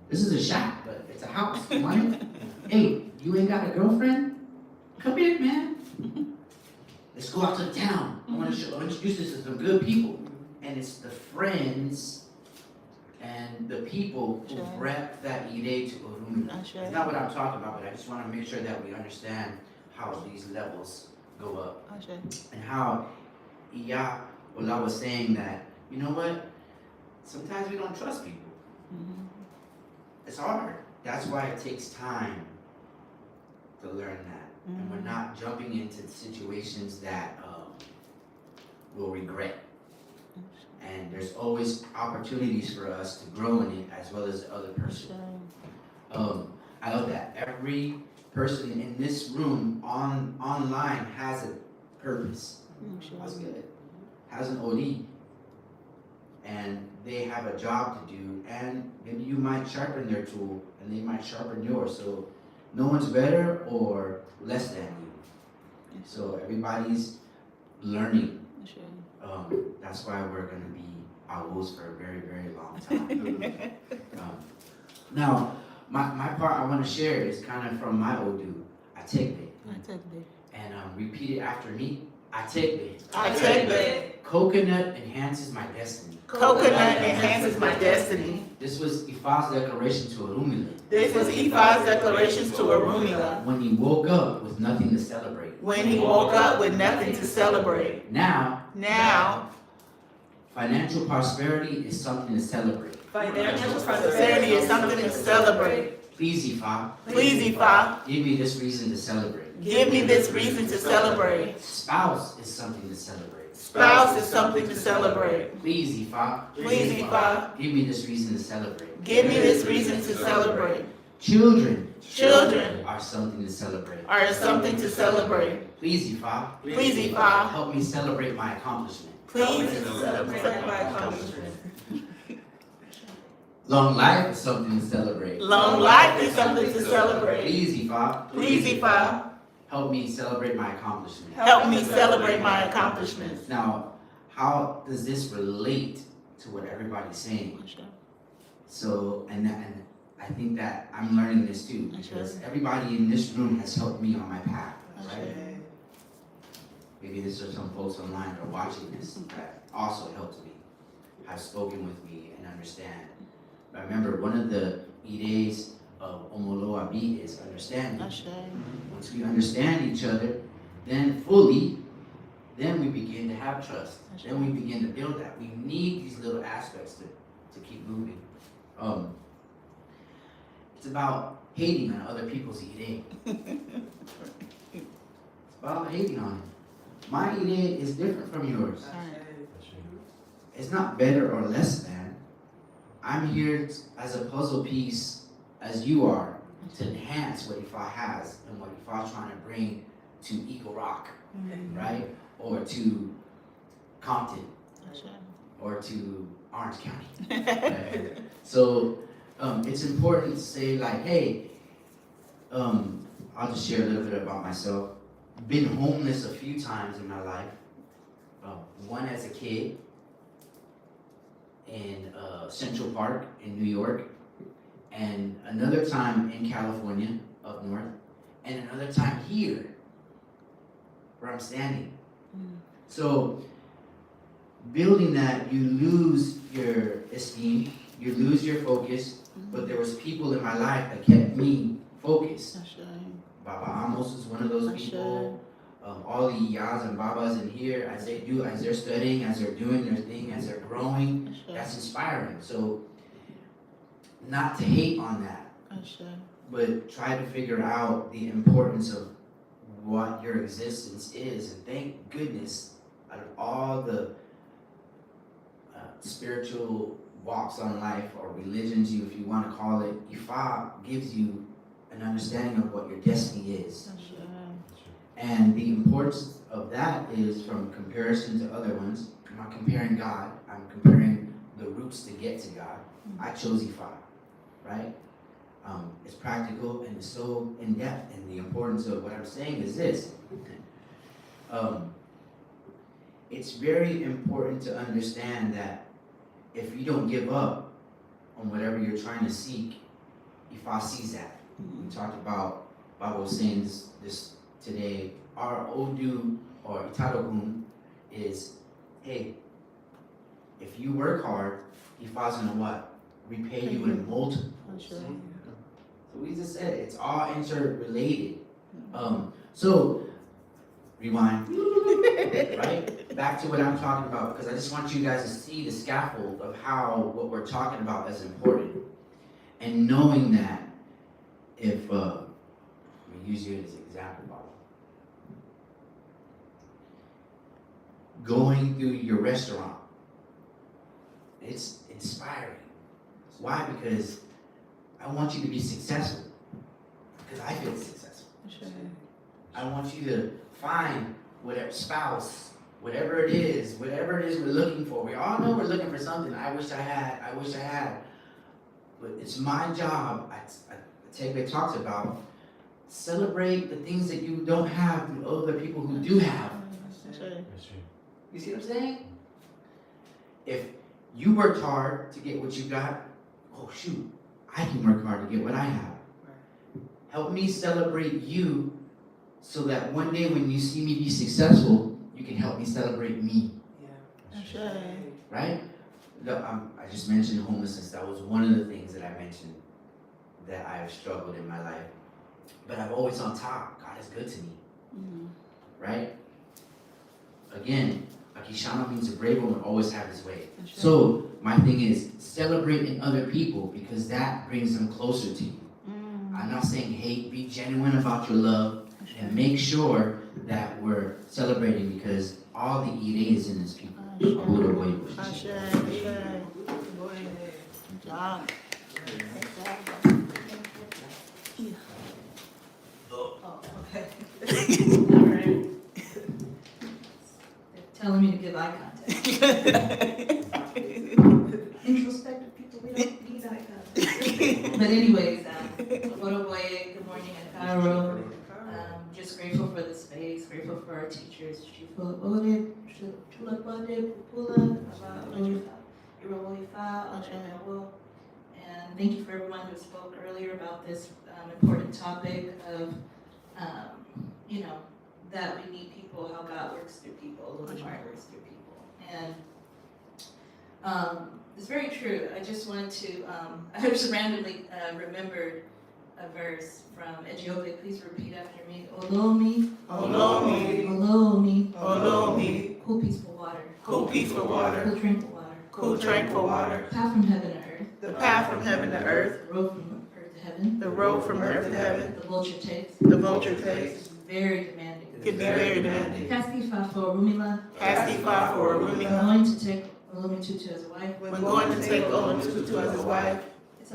this is a shack, but it's a house. You want it? Hey, you ain't got a girlfriend? Come here, man. Let's go out to the town. I want to introduce this to some good people. And it's the friends and the people who rep that ide to Orumula. It's not what I'm talking about, but I just want to make sure that we understand how these levels go up. And how Iya Ola was saying that, you know what? Sometimes we don't trust people. It's hard. That's why it takes time to learn that. And we're not jumping into situations that we'll regret. And there's always opportunities for us to grow in it, as well as the other person. I love that. Every person in this room online has a purpose. That's good. Has an Oli. And they have a job to do, and maybe you might sharpen their tool, and they might sharpen yours. So no one's better or less than you. So everybody's learning. That's why we're going to be awos for a very, very long time. Now, my part I want to share is kind of from my Odu, Ategbe. And repeat it after me. Ategbe. Coconut enhances my destiny. Coconut enhances my destiny. This was Ifa's declaration to Orumula. This was Ifa's declarations to Orumula. When he woke up with nothing to celebrate. When he woke up with nothing to celebrate. Now, Financial financial prosperity is something to celebrate. prosperity is something to celebrate. Please, Ifa, Please, Ifa, give me this reason to celebrate. give me this reason to celebrate. Spouse is something to celebrate. Spouse is something to celebrate. Please, Ifa, Please, Ifa, give me this reason to celebrate. give me this reason to celebrate. Children Children are something to celebrate. are something to celebrate. Please, Ifa, Please, Ifa, help me celebrate my accomplishment. please celebrate my accomplishment. Long life is something to celebrate. Long life is something to celebrate. Please, Ifa, Please, Ifa, help me celebrate my accomplishment. help me celebrate my accomplishments. Now, how does this relate to what everybody's saying? So, and I think that I'm learning this too, because everybody in this room has helped me on my path, right? Maybe there's some folks online that are watching this that also helped me, have spoken with me and understand. But remember, one of the ideas of Omoloa B is understanding. Once we understand each other, then fully, then we begin to have trust. Then we begin to build that. We need these little aspects to keep moving. It's about hating on other people's ide. It's about hating on it. My ide is different from yours. It's not better or less than. I'm here as a puzzle piece as you are to enhance what Ifa has and what Ifa's trying to bring to Eagle Rock, right? Or to Compton, or to Orange County. Right? So it's important to say like, hey, I'll just share a little bit about myself. Been homeless a few times in my life. One as a kid in Central Park in New York, and another time in California up north, and another time here, where I'm standing. So, building that, you lose your esteem, you lose your focus, but there was people in my life that kept me focused. Baba Amos is one of those people. All the Yas and Babas in here, as they're studying, as they're doing their thing, as they're growing, that's inspiring. So, not to hate on that, but try to figure out the importance of what your existence is. And thank goodness, out of all the spiritual walks on life, or religions, if you want to call it, Ifa gives you an understanding of what your destiny is. And the importance of that is from comparison to other ones. I'm not comparing God, I'm comparing the routes to get to God. I chose Ifa, right? It's practical and it's so in depth. And the importance of what I'm saying is this. It's very important to understand that if you don't give up on whatever you're trying to seek, Ifa sees that. We talked about, Baba was saying this today, our Odu or Itarogun is, hey, if you work hard, Ifa's gonna what? Repay you in multiple. So we just said it, it's all interrelated. So rewind, right? Back to what I'm talking about, because I just want you guys to see the scaffold of how what we're talking about is important. And knowing that if, we use you as an example, Bob. Going through your restaurant, it's inspiring. Why? Because I want you to be successful. Because I feel successful. I want you to find whatever spouse, whatever it is we're looking for. We all know we're looking for something. I wish I had. But it's my job, Tegbe talks about, celebrate the things that you don't have through other people who do have. You see what I'm saying? If you worked hard to get what you got, oh shoot, I can work hard to get what I have. Help me celebrate you so that one day when you see me be successful, you can help me celebrate me. Right? I just mentioned homelessness. That was one of the things that I mentioned that I have struggled in my life. But I'm always on top. God is good to me. Right? Again, Akishama means a brave one will always have his way. So my thing is, celebrate in other people because that brings them closer to you. I'm not saying hate, be genuine about your love and make sure that we're celebrating because all the Ire is in this people. Telling me to give eye contact. Introspective people, we don't need eye contact. But anyways, good morning in Cairo. Just grateful for the space, grateful for our teachers. And thank you for everyone who spoke earlier about this important topic of, that we need people, how God works through people, Lord works through people. And it's very true. I just wanted to, I just randomly remembered a verse from Ethiopic. Please repeat after me. Olomi, Olomi, Olomi, Olomi, cool peaceful water, cool peaceful water, cool tranquil water, cool tranquil water, path from heaven to earth, the path from heaven to earth, the road from earth to heaven, the road from earth to heaven, the vulture takes, the vulture takes, very demanding. can be very demanding. Kastifa for Rumila, Kastifa for I'm Rumila, going to take Olomi Tutu as a wife. when going to take Olam Tutu as his wife, It's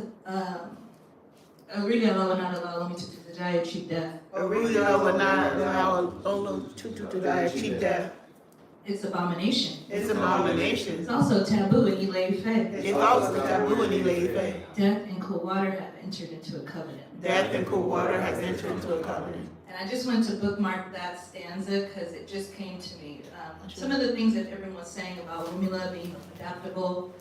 a really allow not allow Olomi Tutu to die a cheap death. Aurelia would not allow Olam Tutu to die a cheap death. It's abomination. It's an abomination. It's also taboo in Ilay Faith. It's also taboo in Ilefe. Death and cool water have entered into a covenant. Death and cool water has entered into a covenant. And I just wanted to bookmark that stanza because it just came to me. Some of the things that everyone was saying about Rumila being adaptable,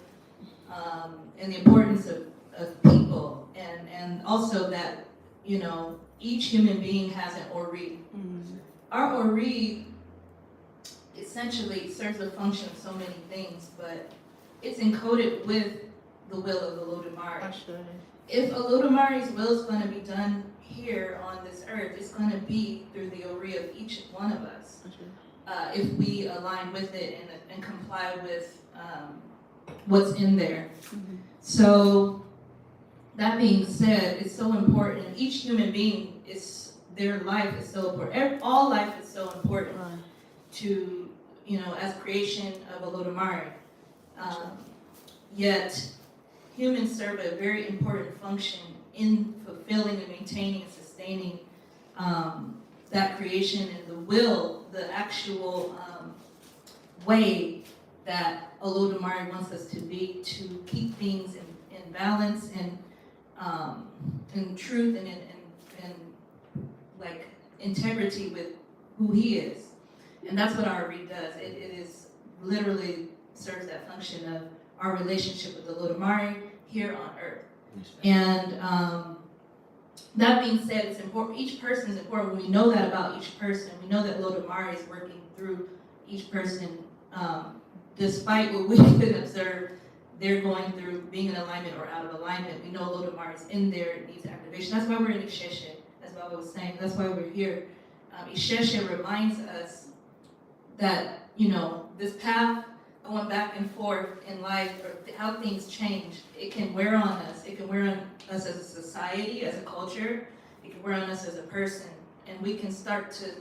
and the importance of people, and also that each human being has an ori. Our ori essentially serves the function of so many things, but it's encoded with the will of the Olodumare. If Olodumare's will is going to be done here on this earth, it's going to be through the ori of each one of us. If we align with it and comply with what's in there. So that being said, it's so important. Each human being their life is so important. All life is so important to, as creation of Olodumare. Yet humans serve a very important function in fulfilling and maintaining and sustaining that creation and the will, the actual way that Olodumare wants us to be, to keep things in balance and in truth and like integrity with who he is. And that's what our read does. It is literally serves that function of our relationship with the Olodumare here on earth. And that being said, it's important. Each person is important. When we know that about each person, we know that Olodumare is working through each person, despite what we can observe they're going through being in alignment or out of alignment. We know Olodumare is in there, it needs activation. That's why we're in Isheshe, as Baba was saying. That's why we're here. Isheshe reminds us that, this path going back and forth in life, or how things change, it can wear on us. It can wear on us as a society, as a culture. It can wear on us as a person. And we can start to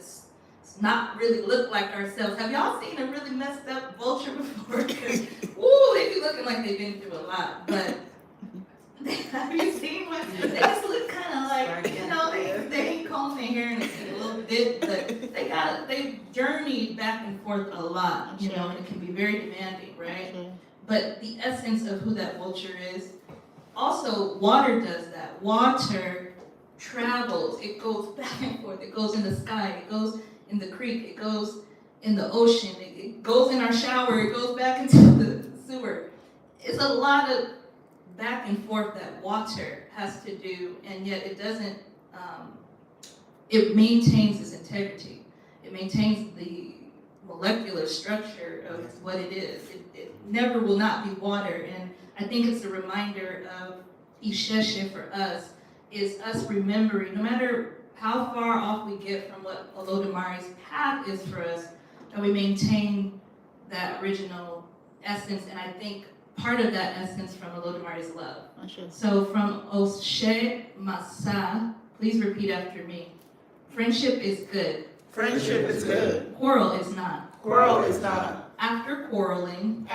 not really look like ourselves. Have y'all seen a really messed up vulture before? Woo, they be looking like they've been through a lot. But have you seen one? They just look kind of like, they ain't combing their hair and a little bit, but they've journeyed back and forth a lot, and it can be very demanding, right? But the essence of who that vulture is, also water does that. Water travels, it goes back and forth, it goes in the sky, it goes in the creek, it goes in the ocean, it goes in our shower, it goes back into the sewer. It's a lot of back and forth that water has to do, and yet it doesn't, it maintains its integrity. It maintains the molecular structure of what it is. It never will not be water, and I think it's a reminder of Isheshe for us, is us remembering, no matter how far off we get from what Olodumare's path is for us, that we maintain that original essence, and I think part of that essence from Olodumare's love. So from Oshe Masa, please repeat after me. Friendship is good. Friendship is good. Quarrel is not. Quarrel is not. After quarreling,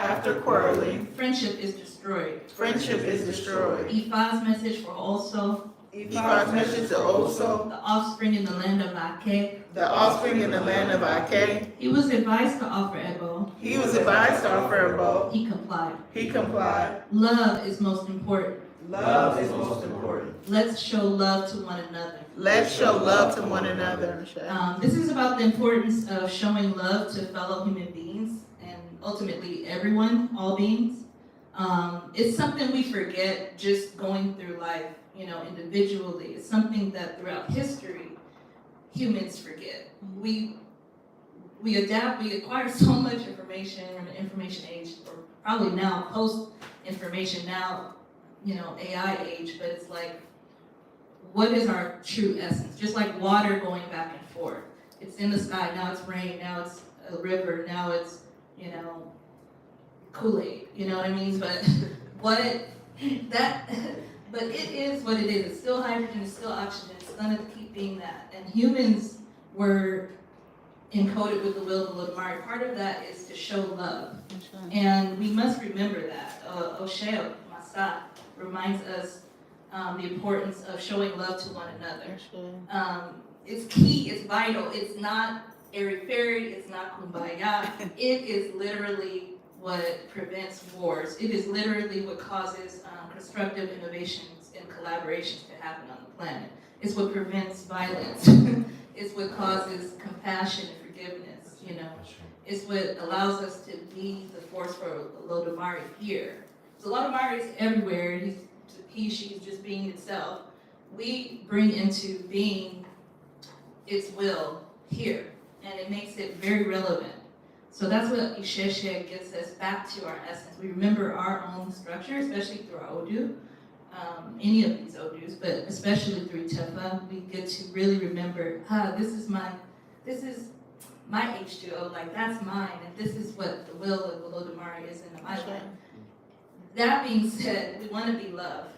friendship is destroyed. Friendship is destroyed. Ifa's message for also Ifa's message to also the offspring in the land of Ake. the offspring in the land of Ake. He was advised to offer Ebo. He was advised to offer a bow. He complied. He complied. Love is most important. Love is most important. Let's show love to one another. Let's show love to one another. This is about the importance of showing love to fellow human beings and ultimately everyone, all beings. It's something we forget just going through life, individually. It's something that throughout history, humans forget. We adapt, we acquire so much information. We're in the information age, or probably now post-information, now, AI age, but it's like, what is our true essence? Just like water going back and forth. It's in the sky, now it's rain, now it's a river, now it's, Kool-Aid, you know what I mean? But but it is what it is. It's still hydrogen, it's still oxygen, it's gonna keep being that. And humans were encoded with the will of the Olodumare. Part of that is to show love. And we must remember that. Oshe Masa reminds us the importance of showing love to one another. It's key, it's vital. It's not airy-fairy, it's not kumbaya. It is literally what prevents wars. It is literally what causes constructive innovations and collaborations to happen on the planet. It's what prevents violence. It's what causes compassion and forgiveness, It's what allows us to be the force for Olodumare here. So Olodumare is everywhere. She's just being itself. we bring into being its will here, and it makes it very relevant. So that's what Isheshe gets us back to our essence. We remember our own structure, especially through our Odu, any of these Odus, but especially through Tefa, we get to really remember, this is my H2O, like that's mine, and this is what the will of Olodumare is in my life. That being said, we want to be love.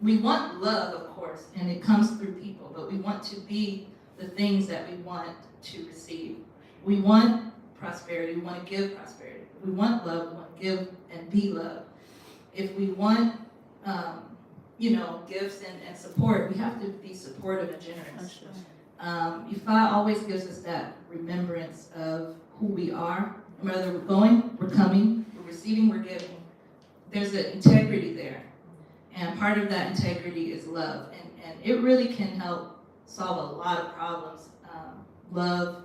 We want love, of course, and it comes through people, but we want to be the things that we want to receive. We want prosperity, we want to give prosperity. We want love, we want to give and be love. If we want, gifts and support, we have to be supportive and generous. Ifa always gives us that remembrance of who we are. Whether we're going, we're coming, we're receiving, we're giving. There's an integrity there. And part of that integrity is love. And it really can help solve a lot of problems. Love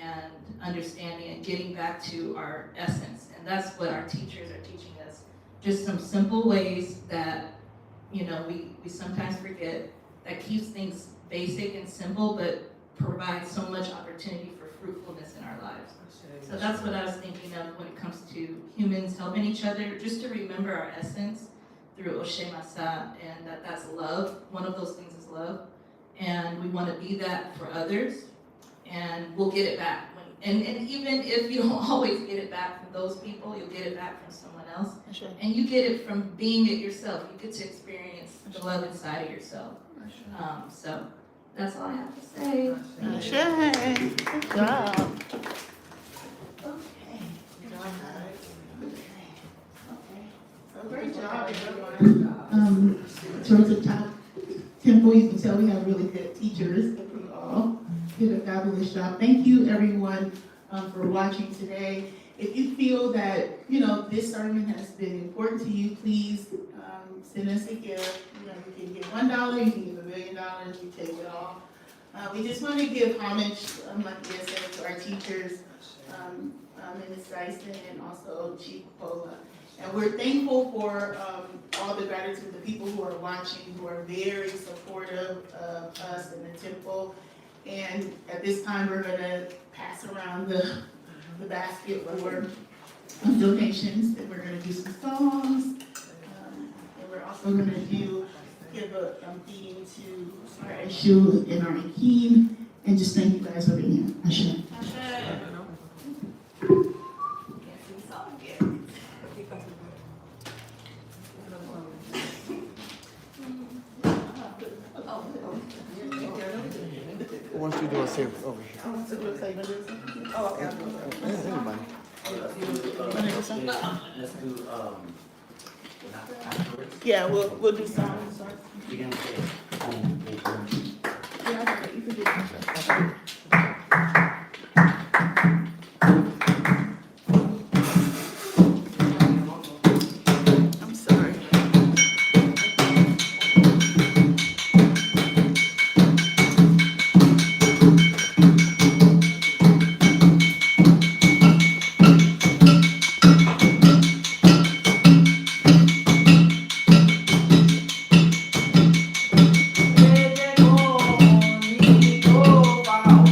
and understanding and getting back to our essence. And that's what our teachers are teaching us. Just some simple ways that, we sometimes forget, that keeps things basic and simple, but provides so much opportunity for fruitfulness in our lives. So that's what I was thinking of when it comes to humans helping each other, just to remember our essence through Oshe Masa, and that's love. One of those things is love. And we want to be that for others, and we'll get it back. And even if you don't always get it back from those people, you'll get it back from someone else. And you get it from being it yourself. You get to experience the love inside of yourself. So that's all I have to say. Good job. So great job, everyone. Otura Tukaa Temple, you can tell we have really good teachers. We all did a fabulous job. Thank you, everyone, for watching today. If you feel that, this sermon has been important to you, please send us a gift. You can give $1, you can give $1 million, we take it all. We just want to give homage, like I said, to our teachers, Ms. Dyson and also Chief Pola. And we're thankful for all the gratitude, the people who are watching, who are very supportive of us and the temple. And at this time, we're going to pass around the basket for donations, and we're going to do some songs. And we're also going to give a feeding to our Eshu and our Akeem, and just thank you guys for being here. Ashe. Why don't you do a save over here? Oh, okay. Anybody. Let's do, afterwards. Yeah, we'll do songs. You're gonna say, Yeah, you can do that. I'm sorry. oh,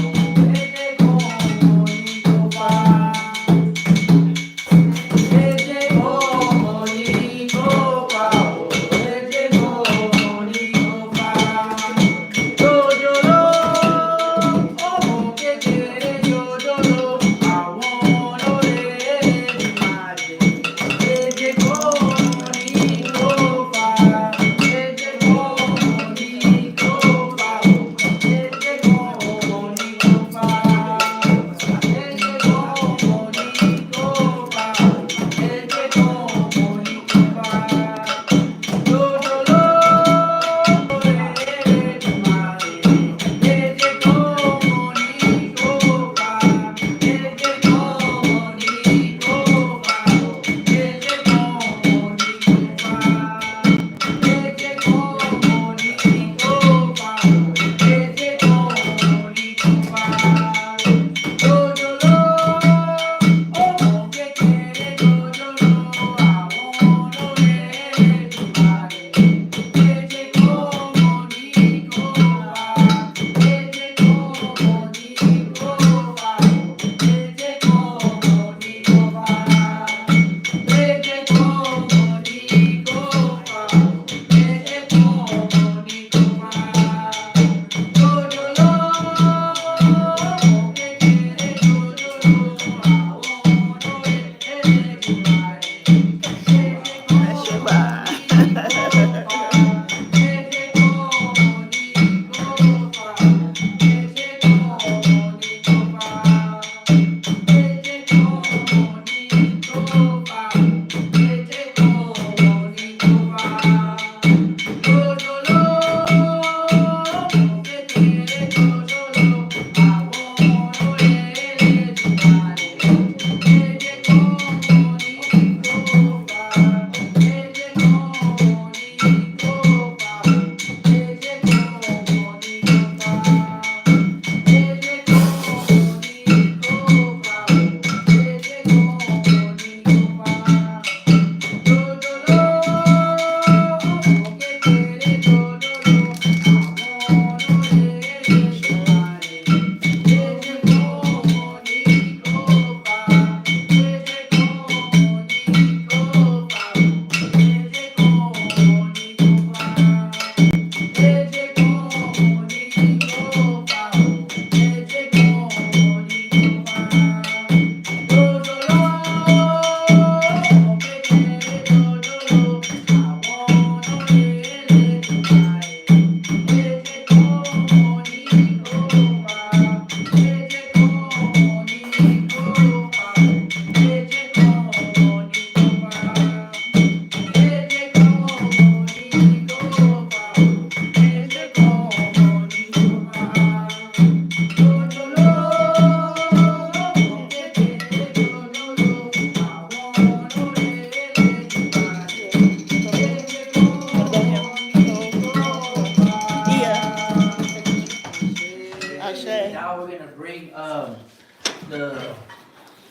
now we're gonna bring,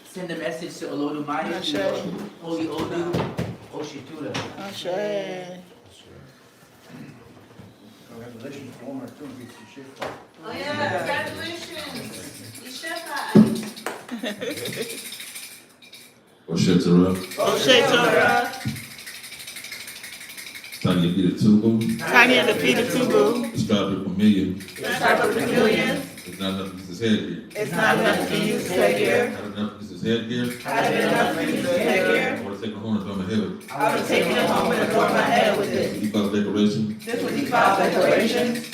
send a message to Olodumare, Ashe. to Holy Odu, Otura. Ashe. Congratulations, Omar, too, gets your shit. Oh yeah, congratulations. Ishefa. Otura Oshe Torah. Tanya Peter Tubu, Tanya defeated Tubu. the stripe of familiar. The tribe of the million. It's not enough to use his headgear. It's not enough to use his headgear. Not enough to use his headgear. Not enough to use his headgear. I want to take my horn and throw my head with it. I would have taken him home and adorned my head with it. Default decoration. This was Defa's declaration.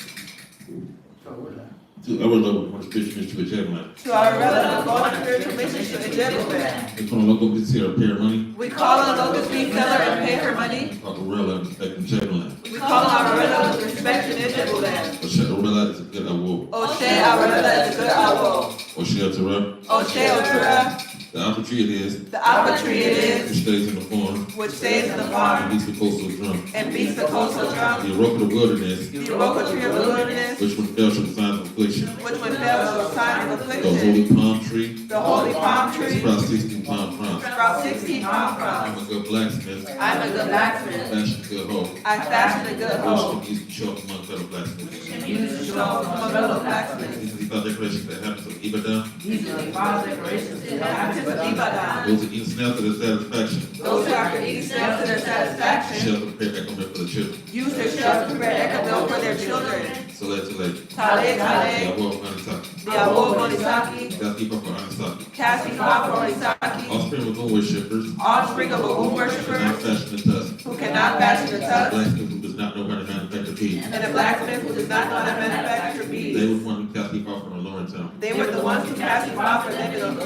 To our level, one spiritual mission to a gentleman. To our relative, going on spiritual mission to the gentleman. It's from a local business here, pay her money. We call on Locust Beef Seller and pay her money. Called Orella and respect and gentleman. We call on our relative with respect and gentleman. Orella is a good award. Oshe, our relative is a good owl. Otura. Oshe Otura, The apple tree it is, the apple tree it which is, stays in the farm, which stays in the and farm beats the coastal drum. and beats the coastal drum. The rope of the wilderness, The Iroko tree of the wilderness, which when fell shall the signs of affliction. which when fell was a sign of The affliction. holy palm tree, The holy palm tree, sprout 16 pound crowns. sprout 16 palm I'm fronds. a good blacksmith, I'm a good blacksmith. fashion good hoe. I fashion a good hoe. Which can use to show up among fellow blacksmiths. Use to show from a fellow blacksmith. These are the five decorations that happen to Ibadan. These are the five declarations that Happens to Ibadan. Those that eat snail to their satisfaction. Those who after eating snails to their satisfaction, Shall prepare echo milk for the children. use their shells to prepare echamil for their children. Select. Tale, The tale, award of Anisaki. the awo monisaki, That's people for Anisaki. casting off monisaki, Offspring of moon worshippers. offspring of a moon Not worshiper fashion the tusk. who cannot fashion a tusk, Blacksmith who does not know how to manufacture beads. and a blacksmith who does not know how to manufacture They beads. were one who cast people off from the Lawrence town. They were the ones who cast him off for them in the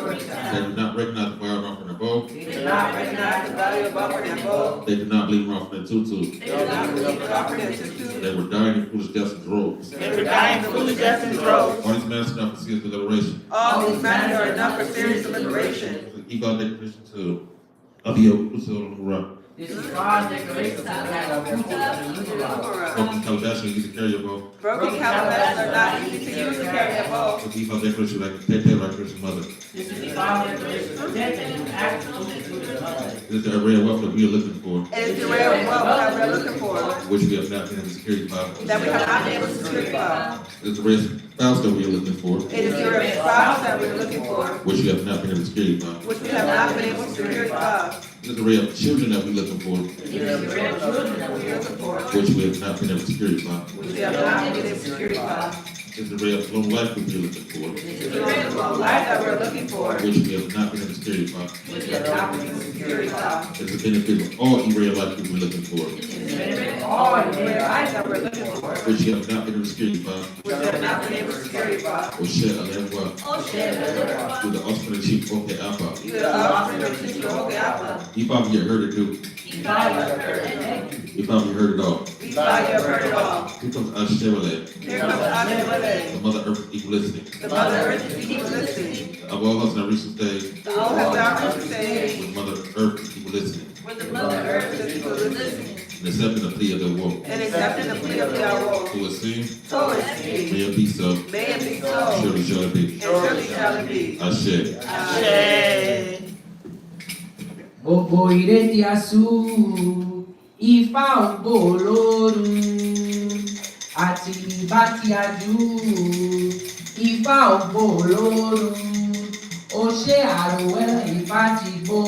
They did not recognize the fire off from the bow. They did not recognize the value of offering their bow. They did not believe off from the tutu. They did not believe in offering their tutu. They were dying in foolish deaths and droves. They were dying foolish deaths and droves. All these men enough to see his deliberation. All these matters are enough for serious deliberation. Keep out declaration to Abio Uso This is five declarations that we have of Broken calabash use to carry a bow. Broken calabashes are not easy to use to carry a bow. So keep out declaration like Tete like Christian mother. This is the five declarations of death and you act to the mother. This is the array of wealth that we are looking for, It is the rare wealth that we're looking for, which we have not been able to secure by. that we have not been able to secure from. It is the rare spouse that we are looking for, It is the rare spouse that we're looking for, which we have not been able to secure by. which we have not been able to secure from. It is the rare children that we're looking for, It is the rare children that We're looking for, which we have not been able to secure by. which we have not been able to secure from. It is the rare long life that we are looking for, It is the rare life that we're looking for, which we have not been able to secure by. which we have not been able to secure from. It is the benefit of all rare life that we're looking for, It is the all the rare life that we're looking for, which we have not been able to secure by. which we have not been able to secure from. Or share a land wealth with the offspring of Chief Oke Alpha. You the offspring of Chief Oke Alpha. You probably heard it too. You probably have heard it. You probably heard it all. We probably have heard it all. Here comes Ashterele, Here comes Ashewele. the Mother Earth equalistic. The Mother Earth is equalistic. Of all has now reached the stage The world has now reached the stage when Mother Earth is equalistic. where the Mother Earth is equalistic. And accepting the plea of the war. And accepting the plea of Yahweh. Who is seen, So is he. may it be so, May it be so. surely shall it be. And surely shall it be. Ashe. Ashe. Gbogbo ìrètí asú, ifá ògbólórun, àti ìbátí ajú, ifá ògbólórun, ó ṣe àròwẹ́ ifá ti gbó.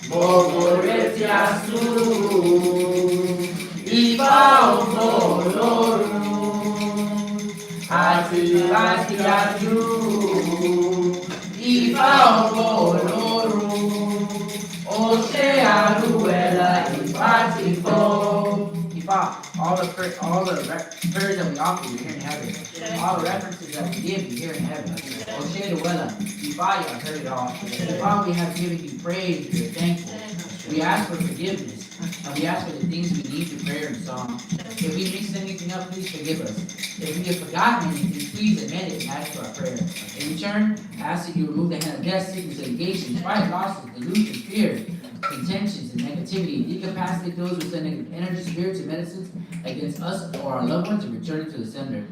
Gbogbo ìrètí asú, ifá ògbólórun, àti ìbátí ajú, ifá ògbólórun. Oshe Aruela Ifatipo. Ifa, all the prayers that we offer you here in heaven, all the references that we give you here in heaven. Oshe Aruela, Ifa, you have heard it all. Ifa, we have given you praise, we are thankful. We ask for forgiveness, and we ask for the things we need through prayer and song. If we mixed anything up, please forgive us. If we have forgotten anything, please admit it and add to our prayer. In return, I ask that you remove the hand of death, sickness, litigation, spite, losses, delusion, fear, contentions and negativity, incapacitate those who send negative energy, spirits, and medicines against us or our loved ones and return it to the sender.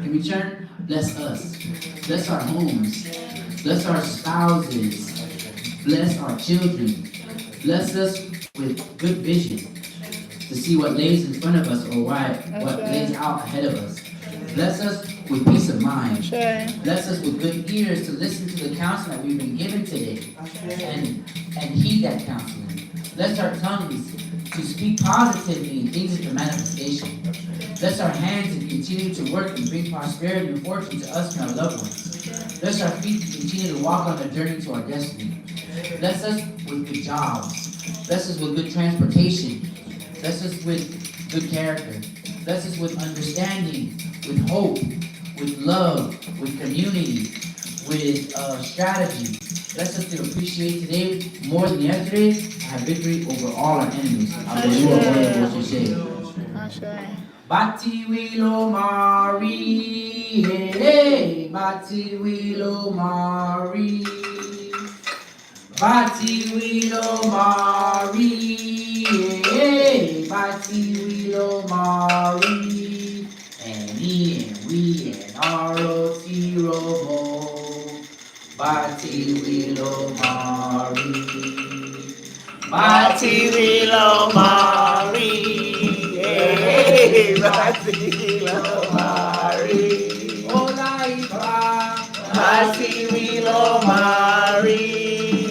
In return, bless us. Bless our homes. Bless our spouses. Bless our children. Bless us with good vision to see what lays in front of us or what lays out ahead of us. Bless us with peace of mind. Bless us with good ears to listen to the counsel that we've been given today and heed that counseling. Bless our tongues to speak positively in things into manifestation. Bless our hands to continue to work and bring prosperity and fortune to us and our loved ones. Bless our feet to continue to walk on the journey to our destiny. Bless us with good jobs. Bless us with good transportation. Bless us with good character. Bless us with understanding, with hope, with love, with community, with strategy. Bless us to appreciate today more than yesterday and have victory over all our enemies. Bati wilo Mari, hey, Bati wilo Mari, Bati wilo Mari, hey, Bati wilo Mari, and me and we and R.O.T. Robo, Bati wilo Mari, Bati wilo Mari. Hey, Bati wilo Mari, Ola iba, Bati wilo Mari,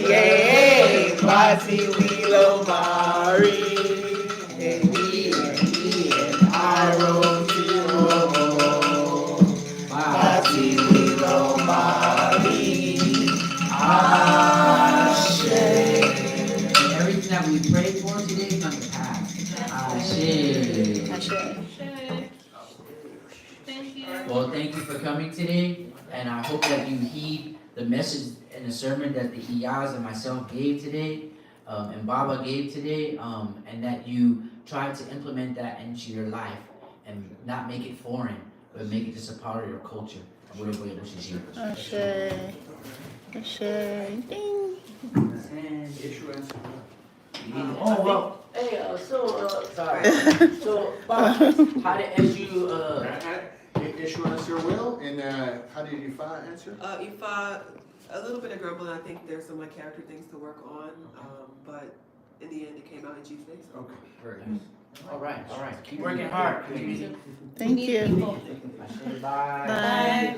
hey, Bati wilo Mari, and me and R.O.T. Bati wilo Mari, Ashe. Everything that we prayed for today is going to pass. Ashe. Thank you. Well, thank you for coming today, and I hope that you heed the message and the sermon that the Iyaz and myself gave today, and Baba gave today, and that you try to implement that into your life and not make it foreign, but make it just a part of your culture. Ding. Oh, well, hey, sorry. So, Bob, how did, as you, Issue answer will, and how did you answer? Ifa, a little bit of grumbling. I think there's some like character things to work on, but in the end, it came out in G's face. Okay. very good. All right. Keep working hard, community. Thank you. Bye. Bye.